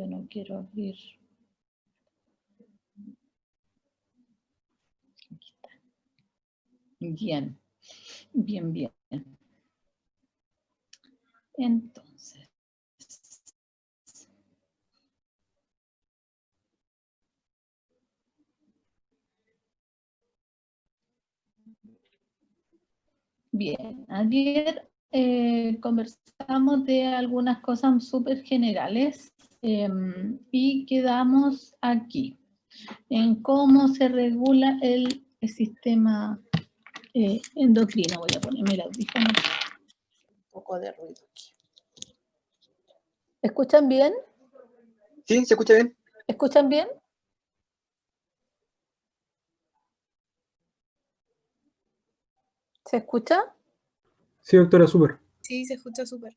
yo no quiero abrir. Aquí está. Bien, bien, bien. Entonces. Bien, ayer conversamos de algunas cosas súper generales y quedamos aquí, en cómo se regula el sistema endocrino. Voy a ponerme el audífono. Un poco de ruido aquí. ¿Escuchan bien? Sí, se escucha bien. ¿Escuchan bien? ¿Se escucha? Sí, doctora, súper. Sí, se escucha súper.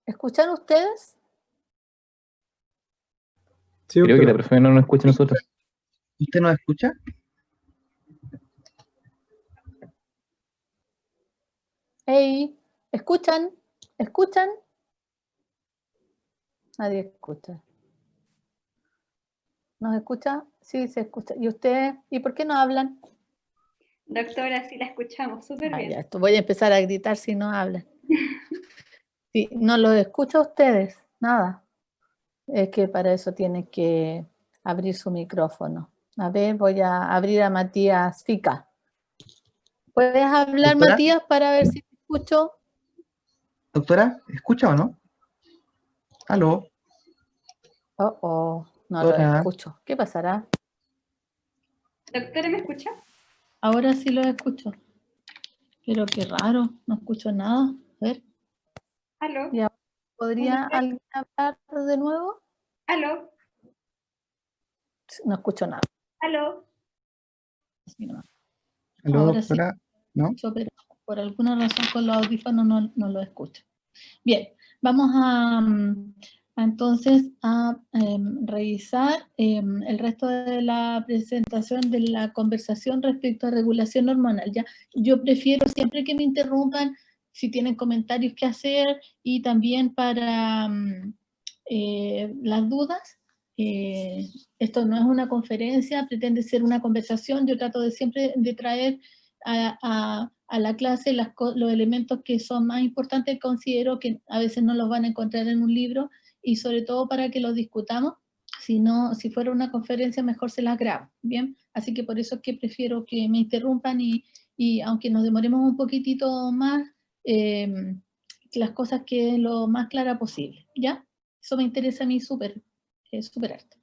¿Escuchan ustedes? Sí, Creo que la doctora. profe no nos escucha a nosotros. ¿Usted nos escucha? Hey, ¿escuchan? ¿Escuchan? Nadie escucha. ¿Nos escucha? Sí, se escucha. ¿Y ustedes? ¿Y por qué no hablan? Doctora, sí la escuchamos súper bien. Ya, esto voy a empezar a gritar si no hablan. Sí, no los escucho a ustedes, nada. Es que para eso tienen que abrir su micrófono. A ver, voy a abrir a Matías Fica. ¿Puedes hablar, ¿Doctora? Matías, para ver si te escucho? Doctora, ¿escucha o no? ¿Aló? No lo Hola. escucho. ¿Qué pasará? Doctora, ¿me escucha? Ahora sí lo escucho. Pero qué raro, no escucho nada. A ver, ¿Aló? ¿y ahora podría Hola. alguien hablar de nuevo? ¿Aló? No escucho nada. ¿Aló? Así nomás. ¿Aló, Ahora sí doctora? ¿No? escucho, pero por alguna razón con los audífonos no lo escucho. Bien, vamos entonces a revisar el resto de la presentación de la conversación respecto a regulación hormonal. ¿Ya? Yo prefiero siempre que me interrumpan si tienen comentarios que hacer y también para las dudas. Esto no es una conferencia, pretende ser una conversación. Yo trato de siempre de traer a la clase los elementos que son más importantes, considero que a veces no los van a encontrar en un libro, y sobre todo para que los discutamos. Si fuera una conferencia, mejor se las grabo, ¿bien? Así que por eso es que prefiero que me interrumpan y aunque nos demoremos un poquitito más, las cosas que lo más clara posible, ¿ya? Eso me interesa a mí súper harto.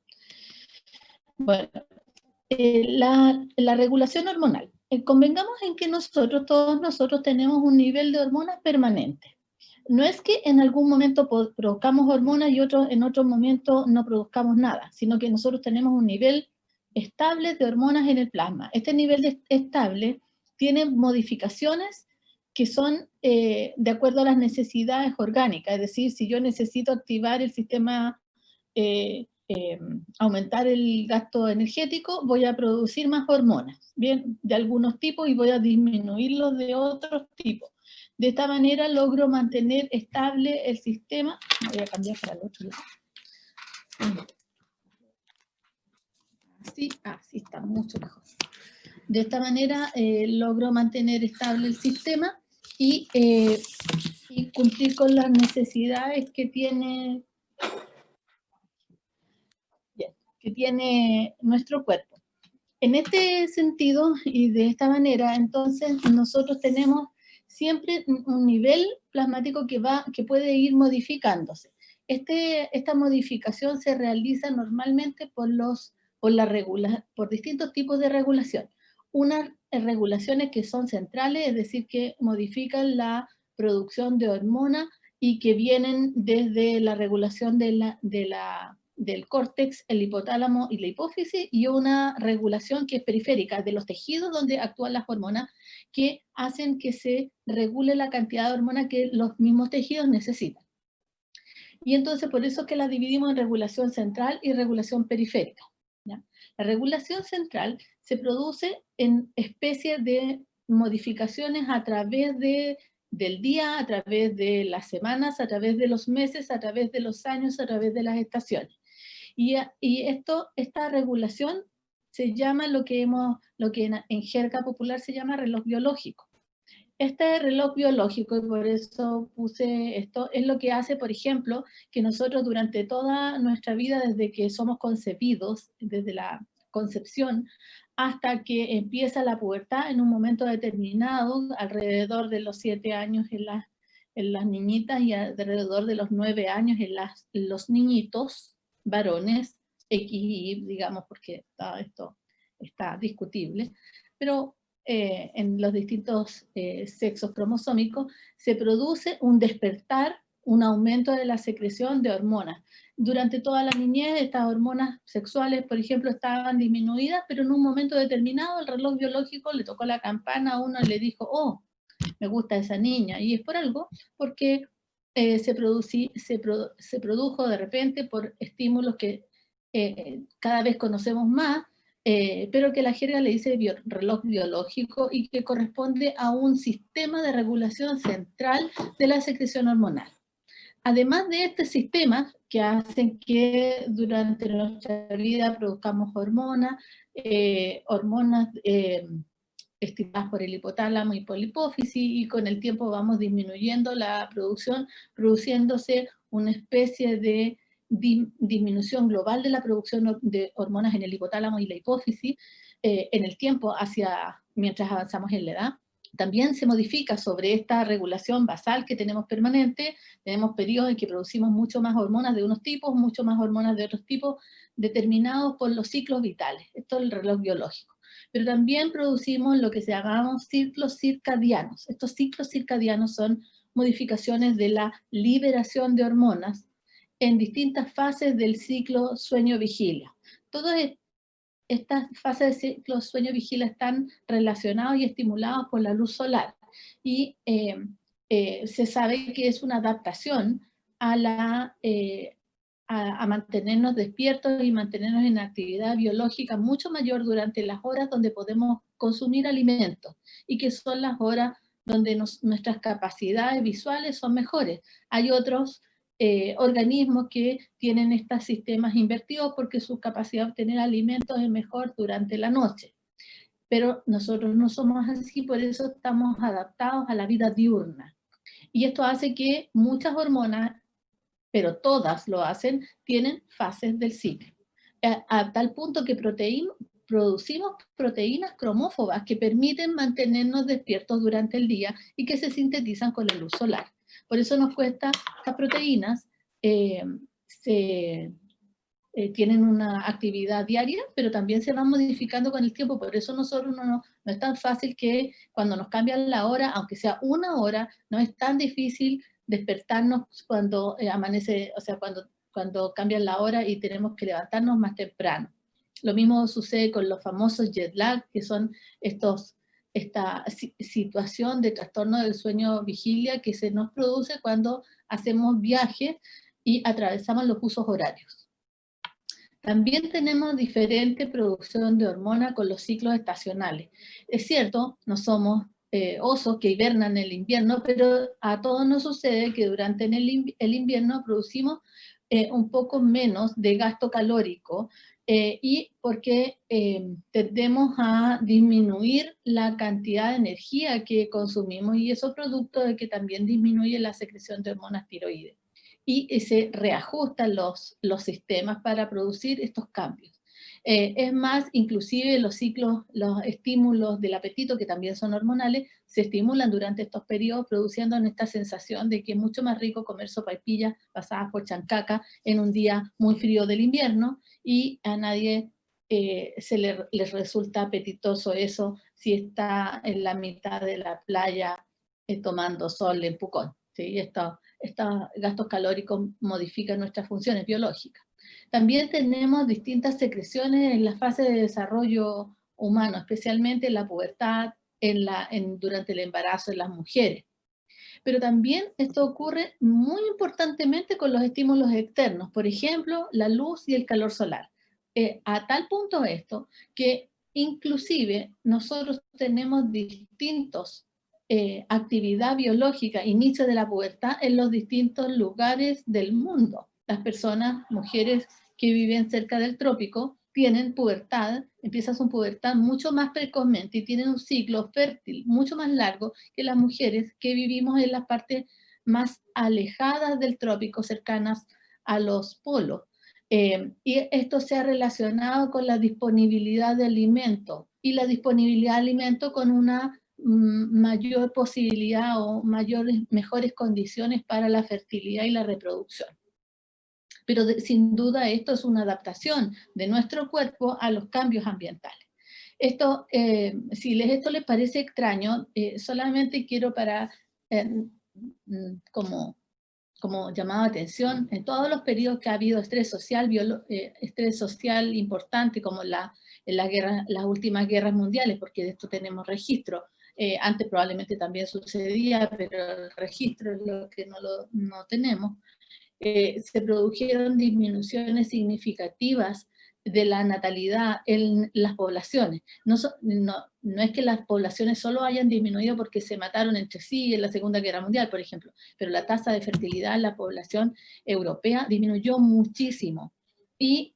Bueno, la regulación hormonal. Convengamos en que todos nosotros tenemos un nivel de hormonas permanente. No es que en algún momento produzcamos hormonas y en otro momento no produzcamos nada, sino que nosotros tenemos un nivel estable de hormonas en el plasma. Este nivel estable tiene modificaciones que son de acuerdo a las necesidades orgánicas, es decir, si yo necesito activar el sistema, aumentar el gasto energético, voy a producir más hormonas, bien, de algunos tipos, y voy a disminuirlos de otros tipos. De esta manera logro mantener estable el sistema. Voy a cambiar para el otro lado. Así está mucho mejor. De esta manera logro mantener estable el sistema y cumplir con las necesidades que tiene nuestro cuerpo. En este sentido y de esta manera, entonces nosotros tenemos siempre un nivel plasmático que puede ir modificándose. Esta modificación se realiza normalmente por distintos tipos de regulación. Unas regulaciones que son centrales, es decir, que modifican la producción de hormonas y que vienen desde la regulación del córtex, el hipotálamo y la hipófisis, y una regulación que es periférica de los tejidos donde actúan las hormonas, que hacen que se regule la cantidad de hormona que los mismos tejidos necesitan. Y entonces por eso es que las dividimos en regulación central y regulación periférica, ¿ya? La regulación central se produce en especies de modificaciones a través de del día, a través de las semanas, a través de los meses, a través de los años, a través de las estaciones. Y esta regulación se llama lo que en jerga popular se llama reloj biológico. Este reloj biológico, y por eso puse esto, es lo que hace, por ejemplo, que nosotros durante toda nuestra vida, desde que somos concebidos, desde la concepción, hasta que empieza la pubertad en un momento determinado, alrededor de los 7 años en las niñitas y alrededor de los 9 años en los niñitos, varones, X y Y, digamos, porque esto está discutible, pero en los distintos sexos cromosómicos, se produce un despertar, un aumento de la secreción de hormonas. Durante toda la niñez, estas hormonas sexuales, por ejemplo, estaban disminuidas, pero en un momento determinado el reloj biológico le tocó la campana a uno y le dijo, oh, me gusta esa niña. Y es por algo, porque se produjo de repente por estímulos que cada vez conocemos más, pero que la jerga le dice reloj biológico y que corresponde a un sistema de regulación central de la secreción hormonal. Además de este sistema que hacen que durante nuestra vida produzcamos hormonas, estimuladas por el hipotálamo y por la hipófisis, y con el tiempo vamos disminuyendo la producción, produciéndose una especie de disminución global de la producción de hormonas en el hipotálamo y la hipófisis en el tiempo mientras avanzamos en la edad. También se modifica sobre esta regulación basal que tenemos permanente, tenemos periodos en que producimos mucho más hormonas de unos tipos, mucho más hormonas de otros tipos, determinados por los ciclos vitales. Esto es el reloj biológico. Pero también producimos lo que se llamamos ciclos circadianos. Estos ciclos circadianos son modificaciones de la liberación de hormonas en distintas fases del ciclo sueño-vigilia. Todas estas fases de ciclo sueño-vigilia están relacionados y estimulados por la luz solar. Y se sabe que es una adaptación a mantenernos despiertos y mantenernos en actividad biológica mucho mayor durante las horas donde podemos consumir alimentos, y que son las horas donde nuestras capacidades visuales son mejores. Hay otros organismos que tienen estos sistemas invertidos porque su capacidad de obtener alimentos es mejor durante la noche. Pero nosotros no somos así, por eso estamos adaptados a la vida diurna. Y esto hace que muchas hormonas, pero todas lo hacen, tienen fases del ciclo. A tal punto que producimos proteínas cromófobas que permiten mantenernos despiertos durante el día y que se sintetizan con la luz solar. Por eso nos cuesta, estas proteínas tienen una actividad diaria, pero también se van modificando con el tiempo. Por eso nosotros no es tan fácil que cuando nos cambian la hora, aunque sea una hora, no es tan difícil despertarnos cuando amanece, o sea, cuando cambian la hora y tenemos que levantarnos más temprano. Lo mismo sucede con los famosos jet lag, que son esta situación de trastorno del sueño vigilia que se nos produce cuando hacemos viajes y atravesamos los usos horarios. También tenemos diferente producción de hormonas con los ciclos estacionales. Es cierto, no somos osos que hibernan en el invierno, pero a todos nos sucede que durante el invierno producimos un poco menos de gasto calórico, y porque tendemos a disminuir la cantidad de energía que consumimos, y eso producto de que también disminuye la secreción de hormonas tiroides. Y se reajustan los sistemas para producir estos cambios. Es más, inclusive los ciclos, los estímulos del apetito, que también son hormonales, se estimulan durante estos periodos, produciendo esta sensación de que es mucho más rico comer sopaipillas pasadas por chancaca en un día muy frío del invierno, y a nadie les resulta apetitoso eso si está en la mitad de la playa tomando sol en Pucón. ¿Sí? Estos gastos calóricos modifican nuestras funciones biológicas. También tenemos distintas secreciones en la fase de desarrollo humano, especialmente en la pubertad, durante el embarazo en las mujeres. Pero también esto ocurre muy importantemente con los estímulos externos, por ejemplo, la luz y el calor solar. A tal punto esto que inclusive nosotros tenemos distintos actividad biológica, inicio de la pubertad en los distintos lugares del mundo. Las personas, mujeres que viven cerca del trópico, tienen pubertad, empiezan su pubertad mucho más precozmente y tienen un ciclo fértil mucho más largo que las mujeres que vivimos en las partes más alejadas del trópico, cercanas a los polos. Y esto se ha relacionado con la disponibilidad de alimentos, y la disponibilidad de alimentos con una mayor posibilidad o mejores condiciones para la fertilidad y la reproducción. Pero sin duda esto es una adaptación de nuestro cuerpo a los cambios ambientales. Esto, si esto les parece extraño, solamente quiero como llamado atención, en todos los periodos que ha habido estrés social importante, como en las últimas guerras mundiales, porque de esto tenemos registro. Antes probablemente también sucedía, pero el registro es lo que no tenemos. Se produjeron disminuciones significativas de la natalidad en las poblaciones. No es que las poblaciones solo hayan disminuido porque se mataron entre sí en la Segunda Guerra Mundial, por ejemplo, pero la tasa de fertilidad en la población europea disminuyó muchísimo. Y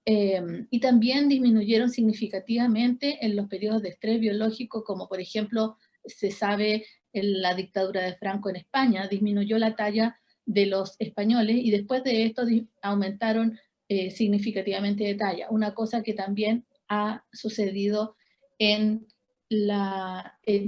también disminuyeron significativamente en los periodos de estrés biológico, como por ejemplo, se sabe en la dictadura de Franco en España, disminuyó la talla de los españoles y después de esto aumentaron significativamente de talla. Una cosa que también ha sucedido en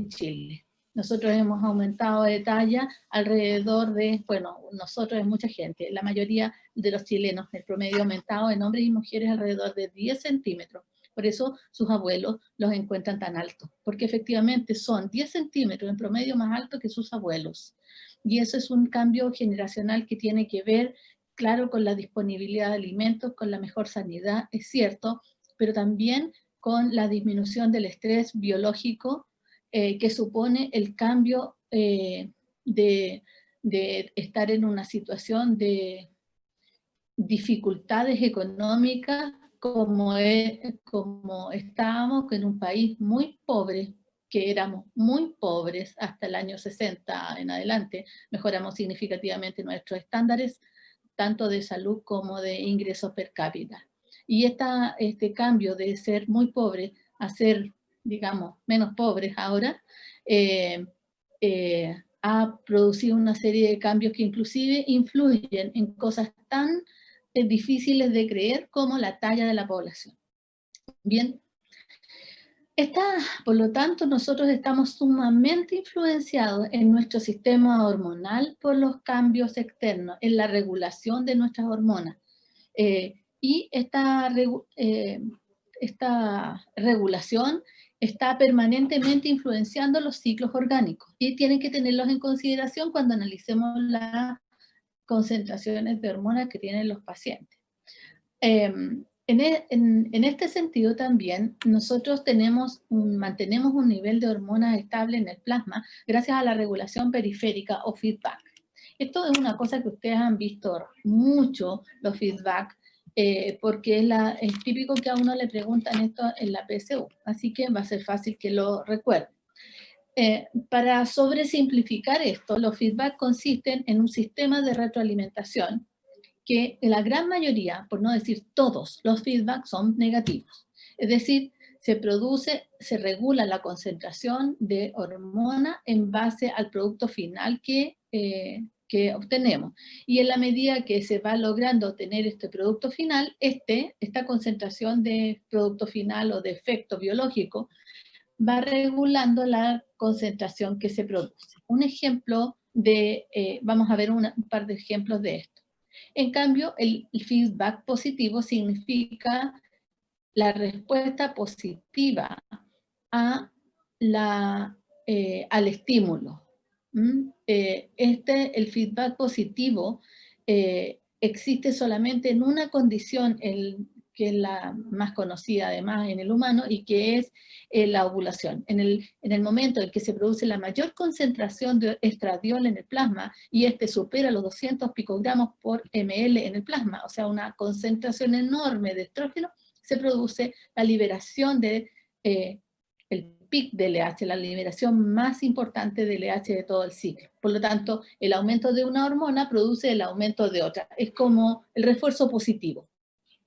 Chile. Nosotros hemos aumentado de talla alrededor de, bueno, nosotros es mucha gente, la mayoría de los chilenos, el promedio ha aumentado en hombres y mujeres alrededor de 10 centímetros. Por eso sus abuelos los encuentran tan altos, porque efectivamente son 10 centímetros en promedio más altos que sus abuelos. Y eso es un cambio generacional que tiene que ver, claro, con la disponibilidad de alimentos, con la mejor sanidad, es cierto, pero también con la disminución del estrés biológico que supone el cambio de estar en una situación de dificultades económicas como estábamos en un país muy pobre, que éramos muy pobres hasta el año 60 en adelante. Mejoramos significativamente nuestros estándares, tanto de salud como de ingresos per cápita. Y este cambio de ser muy pobre a ser, digamos, menos pobres ahora, ha producido una serie de cambios que inclusive influyen en cosas tan difíciles de creer como la talla de la población. Bien, por lo tanto, nosotros estamos sumamente influenciados en nuestro sistema hormonal por los cambios externos, en la regulación de nuestras hormonas. Y esta regulación está permanentemente influenciando los ciclos orgánicos y tienen que tenerlos en consideración cuando analicemos las concentraciones de hormonas que tienen los pacientes. En este sentido también nosotros mantenemos un nivel de hormonas estable en el plasma gracias a la regulación periférica o feedback. Esto es una cosa que ustedes han visto mucho, los feedback, porque es típico que a uno le preguntan esto en la PSU, así que va a ser fácil que lo recuerden. Para sobresimplificar esto, los feedback consisten en un sistema de retroalimentación que en la gran mayoría, por no decir todos, los feedbacks son negativos. Es decir, se regula la concentración de hormona en base al producto final que obtenemos. Y en la medida que se va logrando obtener este producto final, esta concentración de producto final o de efecto biológico va regulando la concentración que se produce. Un ejemplo vamos a ver un par de ejemplos de esto. En cambio, el feedback positivo significa la respuesta positiva al estímulo. El feedback positivo existe solamente en una condición que es la más conocida además en el humano y que es la ovulación. En el momento en que se produce la mayor concentración de estradiol en el plasma y supera los 200 picogramos por ml en el plasma, o sea, una concentración enorme de estrógeno, se produce la liberación del pic de LH, la liberación más importante de LH de todo el ciclo. Por lo tanto, el aumento de una hormona produce el aumento de otra. Es como el refuerzo positivo.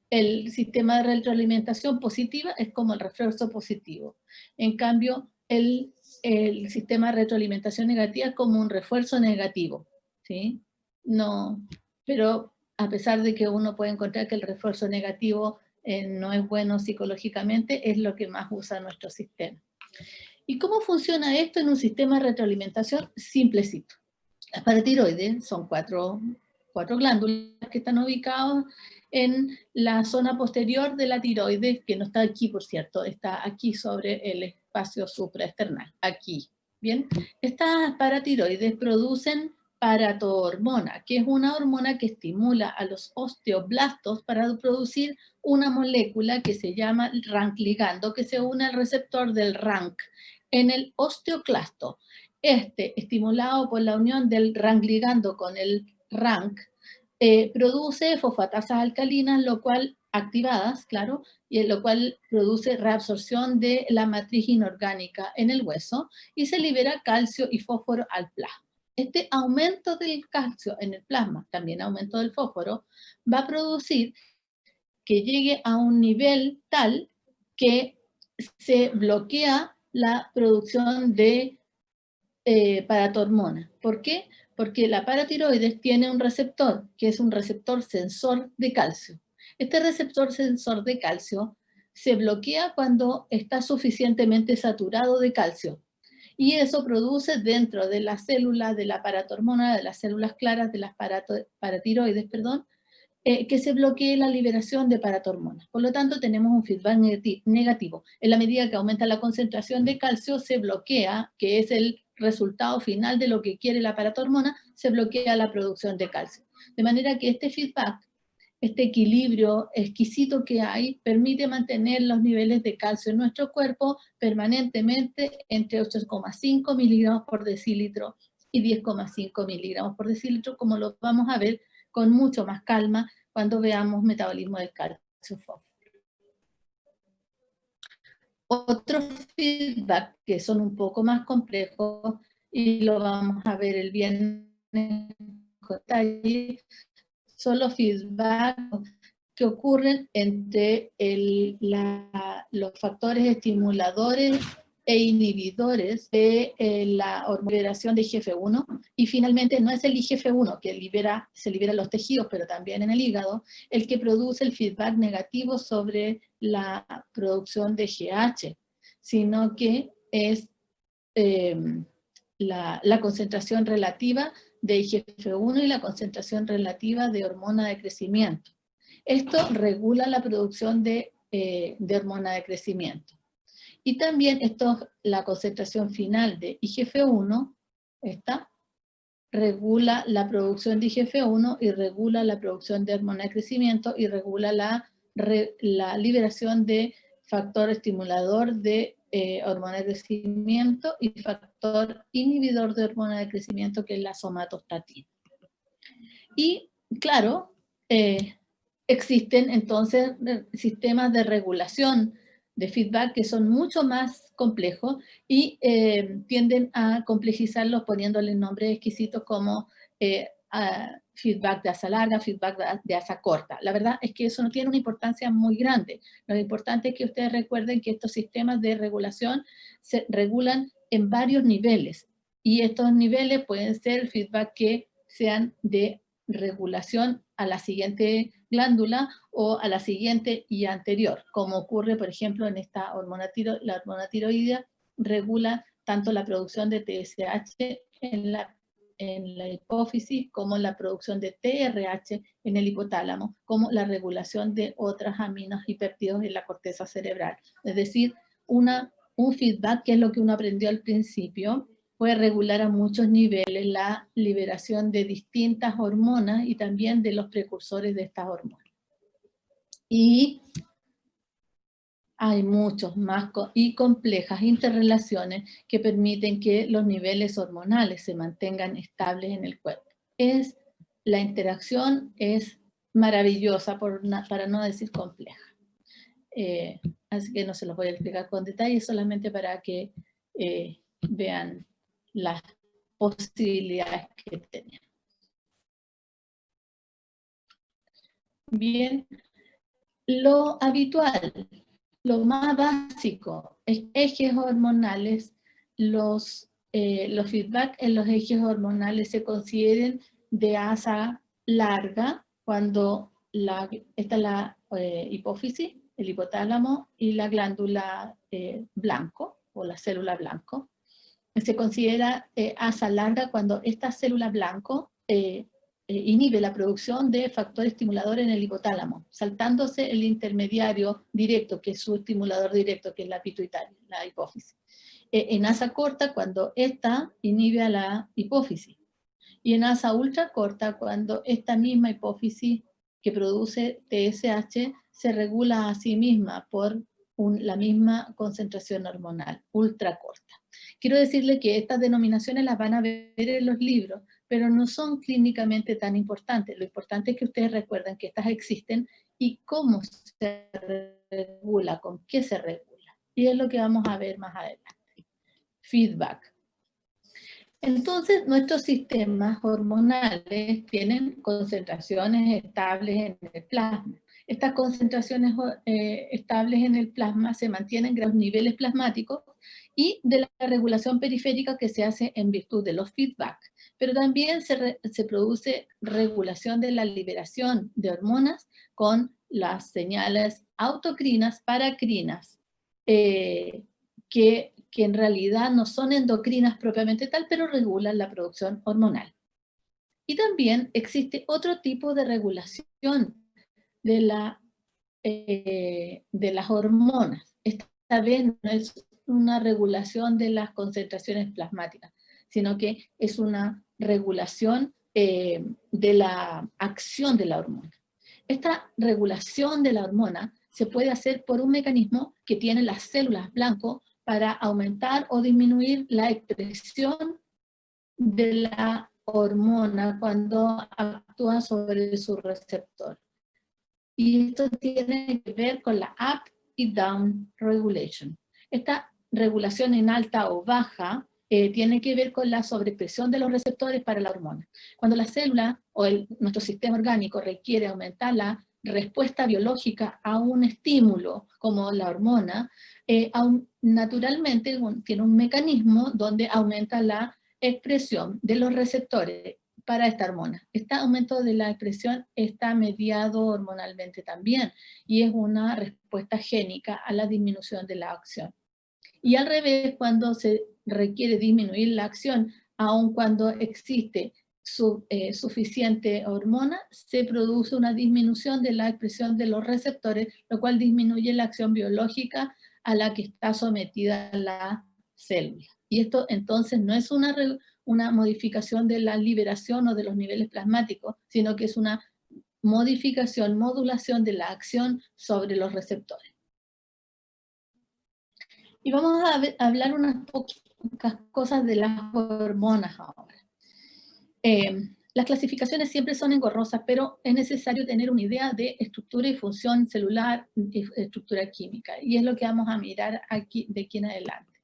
El sistema de retroalimentación positiva es como el refuerzo positivo. En cambio, el sistema de retroalimentación negativa es como un refuerzo negativo, ¿sí? No, pero a pesar de que uno puede encontrar que el refuerzo negativo no es bueno psicológicamente, es lo que más usa nuestro sistema. ¿Y cómo funciona esto en un sistema de retroalimentación simplecito? Las paratiroides son cuatro glándulas que están ubicadas en la zona posterior de la tiroides, que no está aquí, por cierto, está aquí sobre el espacio supraesternal, aquí. Bien, estas paratiroides producen paratohormona, que es una hormona que estimula a los osteoblastos para producir una molécula que se llama RANK ligando, que se une al receptor del RANK en el osteoclasto. Estimulado por la unión del RANK ligando con el RANK, produce fosfatasas alcalinas, lo cual, activadas, claro, y lo cual produce reabsorción de la matriz inorgánica en el hueso y se libera calcio y fósforo al plasma. Este aumento del calcio en el plasma, también aumento del fósforo, va a producir que llegue a un nivel tal que se bloquea la producción de paratohormona. ¿Por qué? Porque la paratiroides tiene un receptor, que es un receptor sensor de calcio. Este receptor sensor de calcio se bloquea cuando está suficientemente saturado de calcio. Y eso produce dentro de la célula de la paratohormona, de las células claras de las paratiroides, perdón, que se bloquee la liberación de paratohormonas. Por lo tanto, tenemos un feedback negativo. En la medida que aumenta la concentración de calcio, se bloquea, que es el resultado final de lo que quiere la paratohormona, se bloquea la producción de calcio. De manera que este feedback, este equilibrio exquisito que hay, permite mantener los niveles de calcio en nuestro cuerpo permanentemente entre 8,5 miligramos por decilitro y 10,5 miligramos por decilitro, como lo vamos a ver con mucho más calma cuando veamos metabolismo del calcio-fósforo. Otros feedback que son un poco más complejos, y lo vamos a ver el viernes en detalle, son los feedback que ocurren entre los factores estimuladores e inhibidores de la liberación de IGF-1, y finalmente no es el IGF-1 que se libera en los tejidos, pero también en el hígado, el que produce el feedback negativo sobre la producción de GH, sino que es la concentración relativa de IGF-1 y la concentración relativa de hormona de crecimiento. Esto regula la producción de hormona de crecimiento. Y también la concentración final de IGF-1, regula la producción de IGF-1 y regula la producción de hormona de crecimiento y regula la liberación de factor estimulador de hormona de crecimiento y factor inhibidor de hormona de crecimiento, que es la somatostatina. Y claro, existen entonces sistemas de regulación de feedback que son mucho más complejos y tienden a complejizarlos poniéndole nombres exquisitos como feedback de asa larga, feedback de asa corta. La verdad es que eso no tiene una importancia muy grande. Lo importante es que ustedes recuerden que estos sistemas de regulación se regulan en varios niveles, y estos niveles pueden ser feedback que sean de regulación a la siguiente glándula o a la siguiente y anterior, como ocurre, por ejemplo, en esta hormona la hormona tiroidea regula tanto la producción de TSH en la hipófisis, como la producción de TRH en el hipotálamo, como la regulación de otros aminos y péptidos en la corteza cerebral. Es decir, un feedback, que es lo que uno aprendió al principio, puede regular a muchos niveles la liberación de distintas hormonas y también de los precursores de estas hormonas. Y hay muchos más y complejas interrelaciones que permiten que los niveles hormonales se mantengan estables en el cuerpo. La interacción es maravillosa, para no decir compleja. así que no se los voy a explicar con detalle, solamente para que vean las posibilidades que tenemos. Bien, lo habitual, lo más básico, es ejes hormonales, los feedback en los ejes hormonales se consideren de asa larga cuando está la hipófisis, el hipotálamo y la glándula blanco o la célula blanco. Se considera asa larga cuando esta célula blanco inhibe la producción de factor estimulador en el hipotálamo, saltándose el intermediario directo, que es su estimulador directo, que es la pituitaria, la hipófisis. En asa corta, cuando esta inhibe a la hipófisis. Y en asa ultra corta, cuando esta misma hipófisis que produce TSH se regula a sí misma por la misma concentración hormonal, ultra corta. Quiero decirle que estas denominaciones las van a ver en los libros, pero no son clínicamente tan importantes. Lo importante es que ustedes recuerden que estas existen y cómo se regula, con qué se regula. Y es lo que vamos a ver más adelante. Feedback. Entonces, nuestros sistemas hormonales tienen concentraciones estables en el plasma. Estas concentraciones estables en el plasma se mantienen en los niveles plasmáticos y de la regulación periférica que se hace en virtud de los feedback. Pero también se produce regulación de la liberación de hormonas con las señales autocrinas, paracrinas, que en realidad no son endocrinas propiamente tal, pero regulan la producción hormonal. Y también existe otro tipo de regulación de las hormonas. Esta vez no es una regulación de las concentraciones plasmáticas, sino que es una regulación de la acción de la hormona. Esta regulación de la hormona se puede hacer por un mecanismo que tienen las células blanco para aumentar o disminuir la expresión de la hormona cuando actúa sobre su receptor. Y esto tiene que ver con la up y down regulation. Esta regulación en alta o baja tiene que ver con la sobreexpresión de los receptores para la hormona. Cuando la célula o nuestro sistema orgánico requiere aumentar la respuesta biológica a un estímulo como la hormona, naturalmente tiene un mecanismo donde aumenta la expresión de los receptores para esta hormona. Este aumento de la expresión está mediado hormonalmente también y es una respuesta génica a la disminución de la acción. Y al revés, cuando se requiere disminuir la acción, aun cuando existe suficiente hormona, se produce una disminución de la expresión de los receptores, lo cual disminuye la acción biológica a la que está sometida la célula. Y esto entonces no es una modificación de la liberación o de los niveles plasmáticos, sino que es una modificación, modulación de la acción sobre los receptores. Y vamos a hablar unas pocas cosas de las hormonas ahora. Las clasificaciones siempre son engorrosas, pero es necesario tener una idea de estructura y función celular, y estructura química, y es lo que vamos a mirar aquí de aquí en adelante.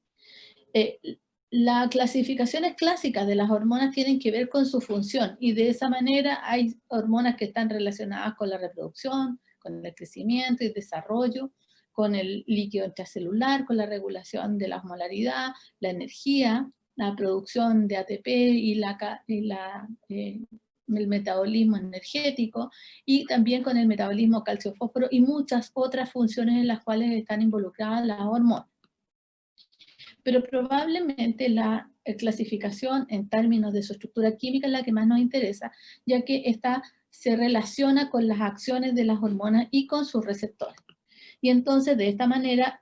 Las clasificaciones clásicas de las hormonas tienen que ver con su función, y de esa manera hay hormonas que están relacionadas con la reproducción, con el crecimiento y desarrollo, con el líquido intracelular, con la regulación de la osmolaridad, la energía, la producción de ATP y el metabolismo energético, y también con el metabolismo calcio-fósforo y muchas otras funciones en las cuales están involucradas las hormonas. Pero probablemente la clasificación en términos de su estructura química es la que más nos interesa, ya que esta se relaciona con las acciones de las hormonas y con sus receptores. Y entonces de esta manera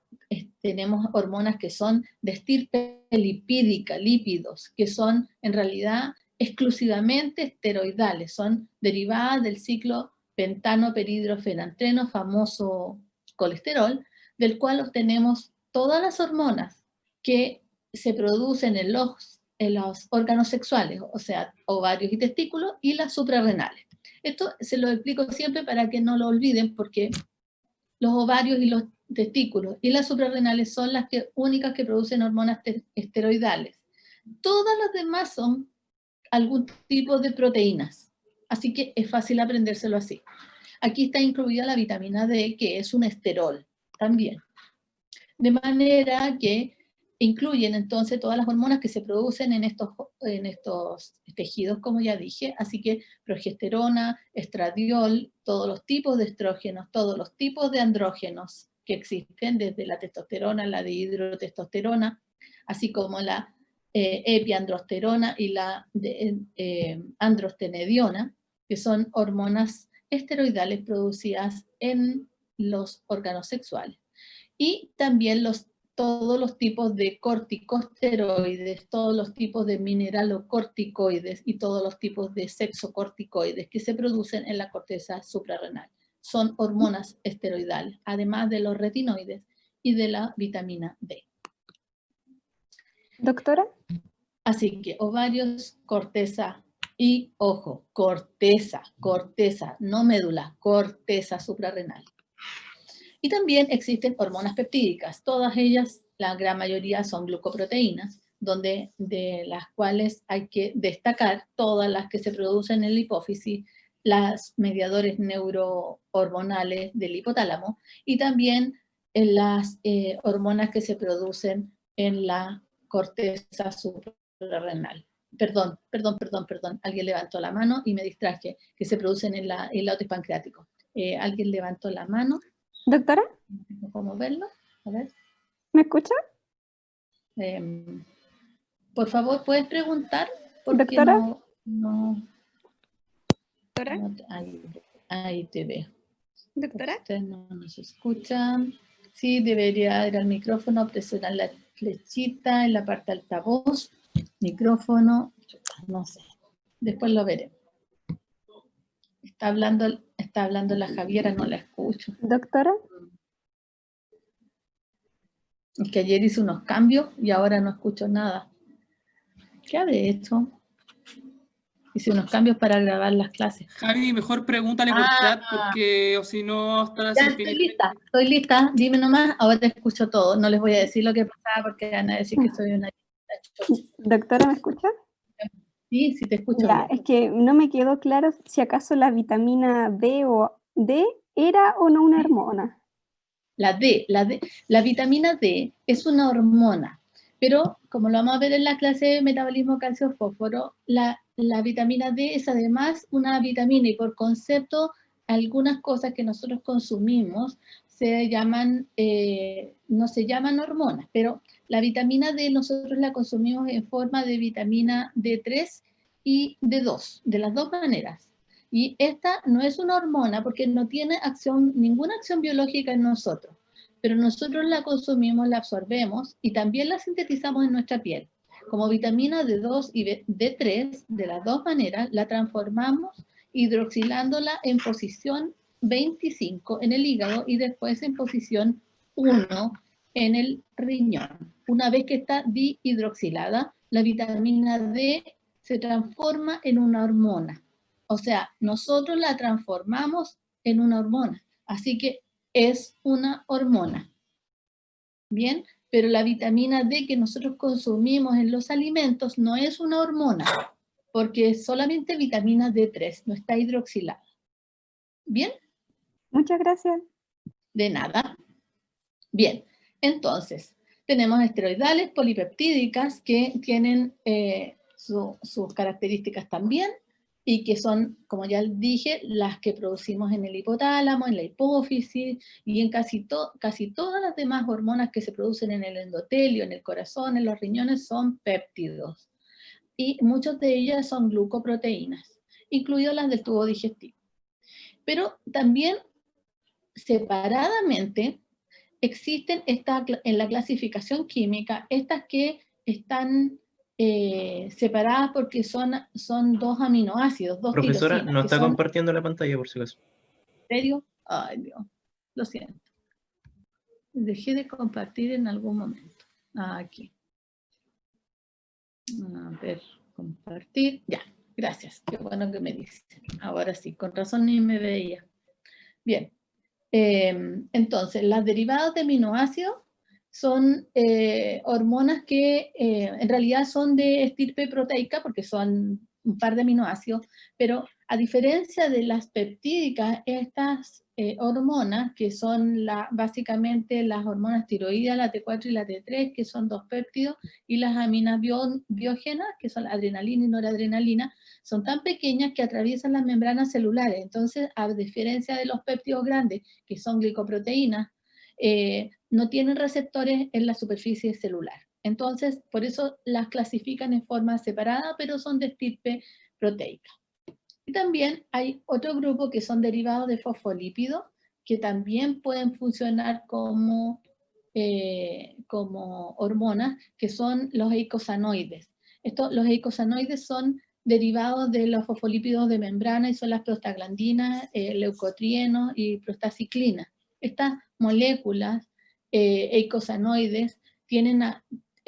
tenemos hormonas que son de estirpe lipídica, lípidos, que son en realidad exclusivamente esteroidales, son derivadas del ciclo pentano-peridrofenantreno, famoso colesterol, del cual obtenemos todas las hormonas que se producen en los órganos sexuales, o sea, ovarios y testículos, y las suprarrenales. Esto se lo explico siempre para que no lo olviden, porque los ovarios y los testículos y las suprarrenales son las únicas que producen hormonas esteroidales. Todas las demás son algún tipo de proteínas, así que es fácil aprendérselo así. Aquí está incluida la vitamina D, que es un esterol también. De manera que incluyen entonces todas las hormonas que se producen en estos tejidos, como ya dije, así que progesterona, estradiol, todos los tipos de estrógenos, todos los tipos de andrógenos que existen, desde la testosterona, la dihidrotestosterona, así como la epiandrosterona y la androstenediona, que son hormonas esteroidales producidas en los órganos sexuales. Y también todos los tipos de corticosteroides, todos los tipos de mineralocorticoides y todos los tipos de sexocorticoides que se producen en la corteza suprarrenal. Son hormonas esteroidales, además de los retinoides y de la vitamina D. Doctora. Así que ovarios, corteza y, ojo, corteza, no médula, corteza suprarrenal. Y también existen hormonas peptídicas, todas ellas, la gran mayoría son glucoproteínas, de las cuales hay que destacar todas las que se producen en la hipófisis, las mediadores neurohormonales del hipotálamo y también las hormonas que se producen en la corteza suprarrenal. Perdón, alguien levantó la mano y me distraje, que se producen en el látex pancreático. ¿Alguien levantó la mano? Doctora. ¿Cómo verlo? A ver. ¿Me escucha? Por favor, ¿puedes preguntar? Porque Doctora. ¿Doctora? Ahí te veo. ¿Doctora? Ustedes no nos escuchan. Sí, debería ir al micrófono, presionar la flechita en la parte altavoz. Micrófono, no sé. Después lo veremos. Está hablando la Javiera, no la escucho. Doctora. Es que ayer hice unos cambios y ahora no escucho nada. ¿Qué habré hecho? Hice unos cambios para grabar las clases. Javi, mejor pregúntale por chat, porque o si no estás Ya estoy lista, dime nomás, ahora te escucho todo. No les voy a decir lo que pasaba porque van a decir que soy una... Doctora, ¿me escucha? Sí, sí te escucho Ya, bien. es que no me quedó claro si acaso la vitamina D era o no una hormona. La vitamina D es una hormona, pero como lo vamos a ver en la clase de metabolismo calcio-fósforo, la vitamina D es además una vitamina y por concepto algunas cosas que nosotros consumimos se llaman, no se llaman hormonas, pero la vitamina D nosotros la consumimos en forma de vitamina D3 y D2, de las dos maneras. Y esta no es una hormona porque no tiene ninguna acción biológica en nosotros, pero nosotros la consumimos, la absorbemos y también la sintetizamos en nuestra piel. Como vitamina D2 y D3, de las dos maneras, la transformamos hidroxilándola en posición 25 en el hígado y después en posición 1 en el riñón. Una vez que está dihidroxilada, la vitamina D se transforma en una hormona. O sea, nosotros la transformamos en una hormona. Así que es una hormona. Bien, pero la vitamina D que nosotros consumimos en los alimentos no es una hormona, porque es solamente vitamina D3, no está hidroxilada. ¿Bien? Muchas gracias. De nada. Bien, entonces, tenemos esteroidales polipeptídicas que tienen sus características también y que son, como ya dije, las que producimos en el hipotálamo, en la hipófisis y en casi todas las demás hormonas que se producen en el endotelio, en el corazón, en los riñones, son péptidos. Y muchas de ellas son glucoproteínas, incluidas las del tubo digestivo. Pero también, separadamente, existen en la clasificación química, estas que están separadas porque son dos aminoácidos, dos Profesora, tirosinas. no está compartiendo la pantalla por si acaso. ¿En serio? Ay, Dios. Lo siento. Dejé de compartir en algún momento. Aquí. A ver, compartir. Ya, gracias. Qué bueno que me dicen. Ahora sí, con razón ni me veía. Bien. Entonces, las derivadas de aminoácidos son hormonas que en realidad son de estirpe proteica, porque son un par de aminoácidos, pero a diferencia de las peptídicas, estas hormonas, que son básicamente las hormonas tiroideas, la T4 y la T3, que son dos péptidos, y las aminas biógenas, que son adrenalina y noradrenalina, son tan pequeñas que atraviesan las membranas celulares. Entonces, a diferencia de los péptidos grandes, que son glicoproteínas, no tienen receptores en la superficie celular. Entonces, por eso las clasifican en forma separada, pero son de estirpe proteica. Y también hay otro grupo que son derivados de fosfolípidos, que también pueden funcionar como hormonas, que son los eicosanoides. Los eicosanoides son derivados de los fosfolípidos de membrana y son las prostaglandinas, leucotrienos y prostaciclina. Estas moléculas eicosanoides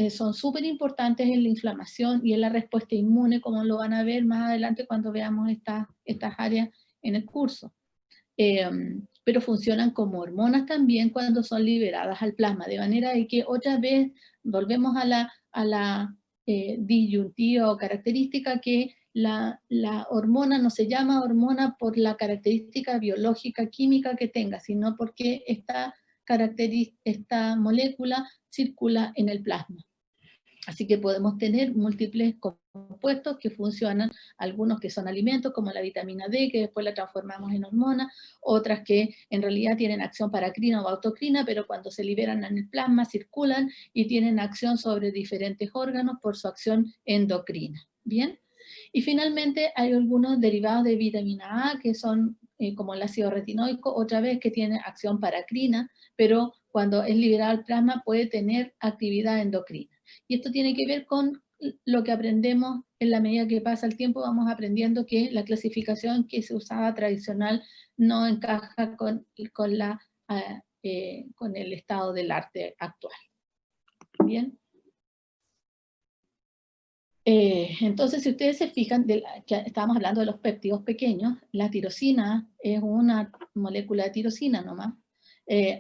son súper importantes en la inflamación y en la respuesta inmune, como lo van a ver más adelante cuando veamos estas áreas en el curso. Pero funcionan como hormonas también cuando son liberadas al plasma, de manera de que otra vez volvemos a la disyuntiva o característica que la hormona no se llama hormona por la característica biológica, química que tenga, sino porque esta molécula circula en el plasma. Así que podemos tener múltiples compuestos que funcionan, algunos que son alimentos, como la vitamina D, que después la transformamos en hormona, otras que en realidad tienen acción paracrina o autocrina, pero cuando se liberan en el plasma circulan y tienen acción sobre diferentes órganos por su acción endocrina. ¿Bien? Y finalmente hay algunos derivados de vitamina A, que son como el ácido retinoico, otra vez que tiene acción paracrina, pero cuando es liberado al plasma puede tener actividad endocrina. Y esto tiene que ver con lo que aprendemos en la medida que pasa el tiempo, vamos aprendiendo que la clasificación que se usaba tradicional no encaja con el estado del arte actual. ¿Bien? Entonces, si ustedes se fijan, que estábamos hablando de los péptidos pequeños, la tirosina es una molécula de tirosina nomás.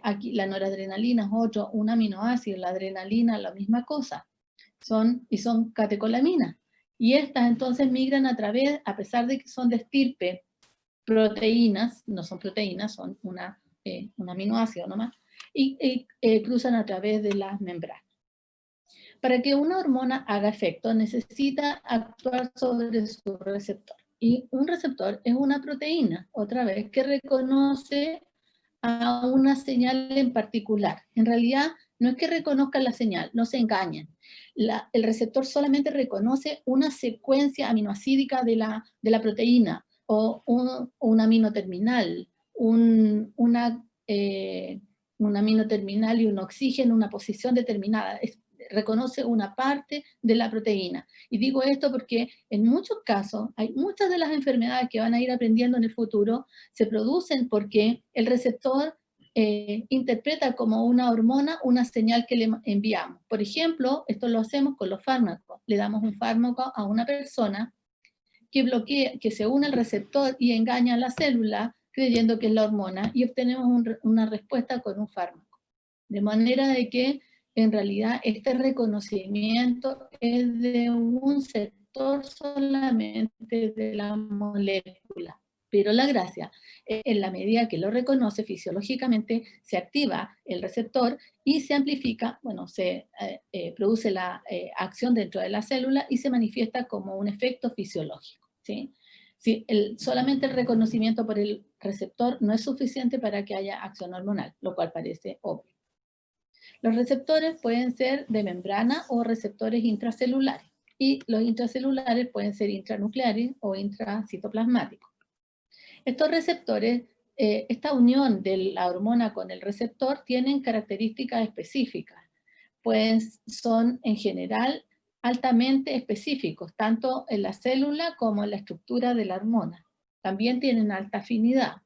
Aquí la noradrenalina es un aminoácido, la adrenalina la misma cosa, son catecolaminas. Y estas entonces migran a pesar de que son de estirpe proteínas, no son proteínas, son un aminoácido nomás, y cruzan a través de las membranas. Para que una hormona haga efecto, necesita actuar sobre su receptor. Y un receptor es una proteína, otra vez, que reconoce a una señal en particular. En realidad, no es que reconozcan la señal, no se engañen. El receptor solamente reconoce una secuencia aminoacídica de la proteína, o un amino terminal, un amino terminal y un oxígeno, una posición determinada. Reconoce una parte de la proteína. Y digo esto porque en muchos casos, hay muchas de las enfermedades que van a ir aprendiendo en el futuro, se producen porque el receptor interpreta como una hormona una señal que le enviamos. Por ejemplo, esto lo hacemos con los fármacos. Le damos un fármaco a una persona que se une al receptor y engaña a la célula creyendo que es la hormona y obtenemos una respuesta con un fármaco. De manera de que en realidad este reconocimiento es de un sector solamente de la molécula. Pero la gracia, en la medida que lo reconoce fisiológicamente, se activa el receptor y se amplifica, se produce la acción dentro de la célula y se manifiesta como un efecto fisiológico. ¿Sí? Solamente el reconocimiento por el receptor no es suficiente para que haya acción hormonal, lo cual parece obvio. Los receptores pueden ser de membrana o receptores intracelulares, y los intracelulares pueden ser intranucleares o intracitoplasmáticos. Estos receptores, esta unión de la hormona con el receptor, tienen características específicas. Son en general altamente específicos, tanto en la célula como en la estructura de la hormona. También tienen alta afinidad.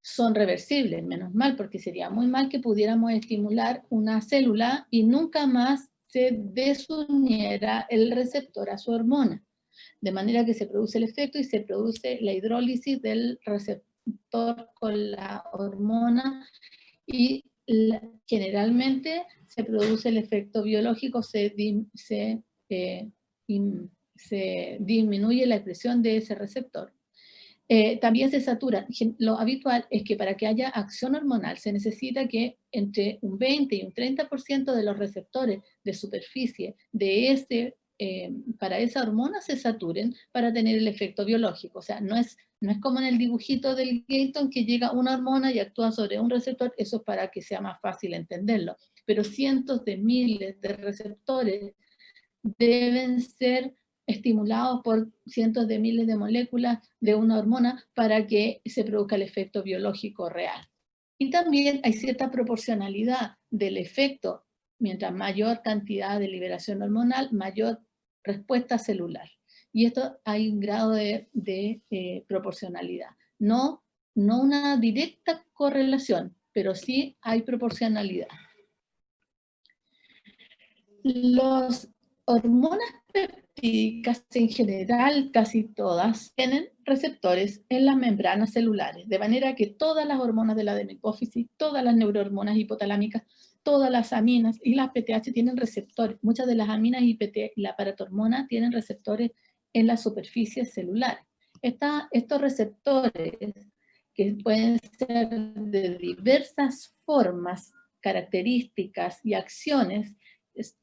Son reversibles, menos mal, porque sería muy mal que pudiéramos estimular una célula y nunca más se desuniera el receptor a su hormona. De manera que se produce el efecto y se produce la hidrólisis del receptor con la hormona y generalmente se produce el efecto biológico, se disminuye la expresión de ese receptor. También se satura. Lo habitual es que para que haya acción hormonal se necesita que entre un 20 y un 30% de los receptores de superficie de para esa hormona se saturen para tener el efecto biológico. O sea, no es como en el dibujito del Gayton que llega una hormona y actúa sobre un receptor, eso es para que sea más fácil entenderlo. Pero cientos de miles de receptores deben ser estimulados por cientos de miles de moléculas de una hormona para que se produzca el efecto biológico real. Y también hay cierta proporcionalidad del efecto. Mientras mayor cantidad de liberación hormonal, mayor respuesta celular. Y esto hay un grado de proporcionalidad. No una directa correlación, pero sí hay proporcionalidad. Las hormonas peptídicas en general, casi todas, tienen receptores en las membranas celulares, de manera que todas las hormonas de la adenohipófisis, todas las neurohormonas hipotalámicas, todas las aminas y las PTH tienen receptores. Muchas de las aminas y la paratormona tienen receptores en la superficie celular. Estos receptores, que pueden ser de diversas formas, características y acciones,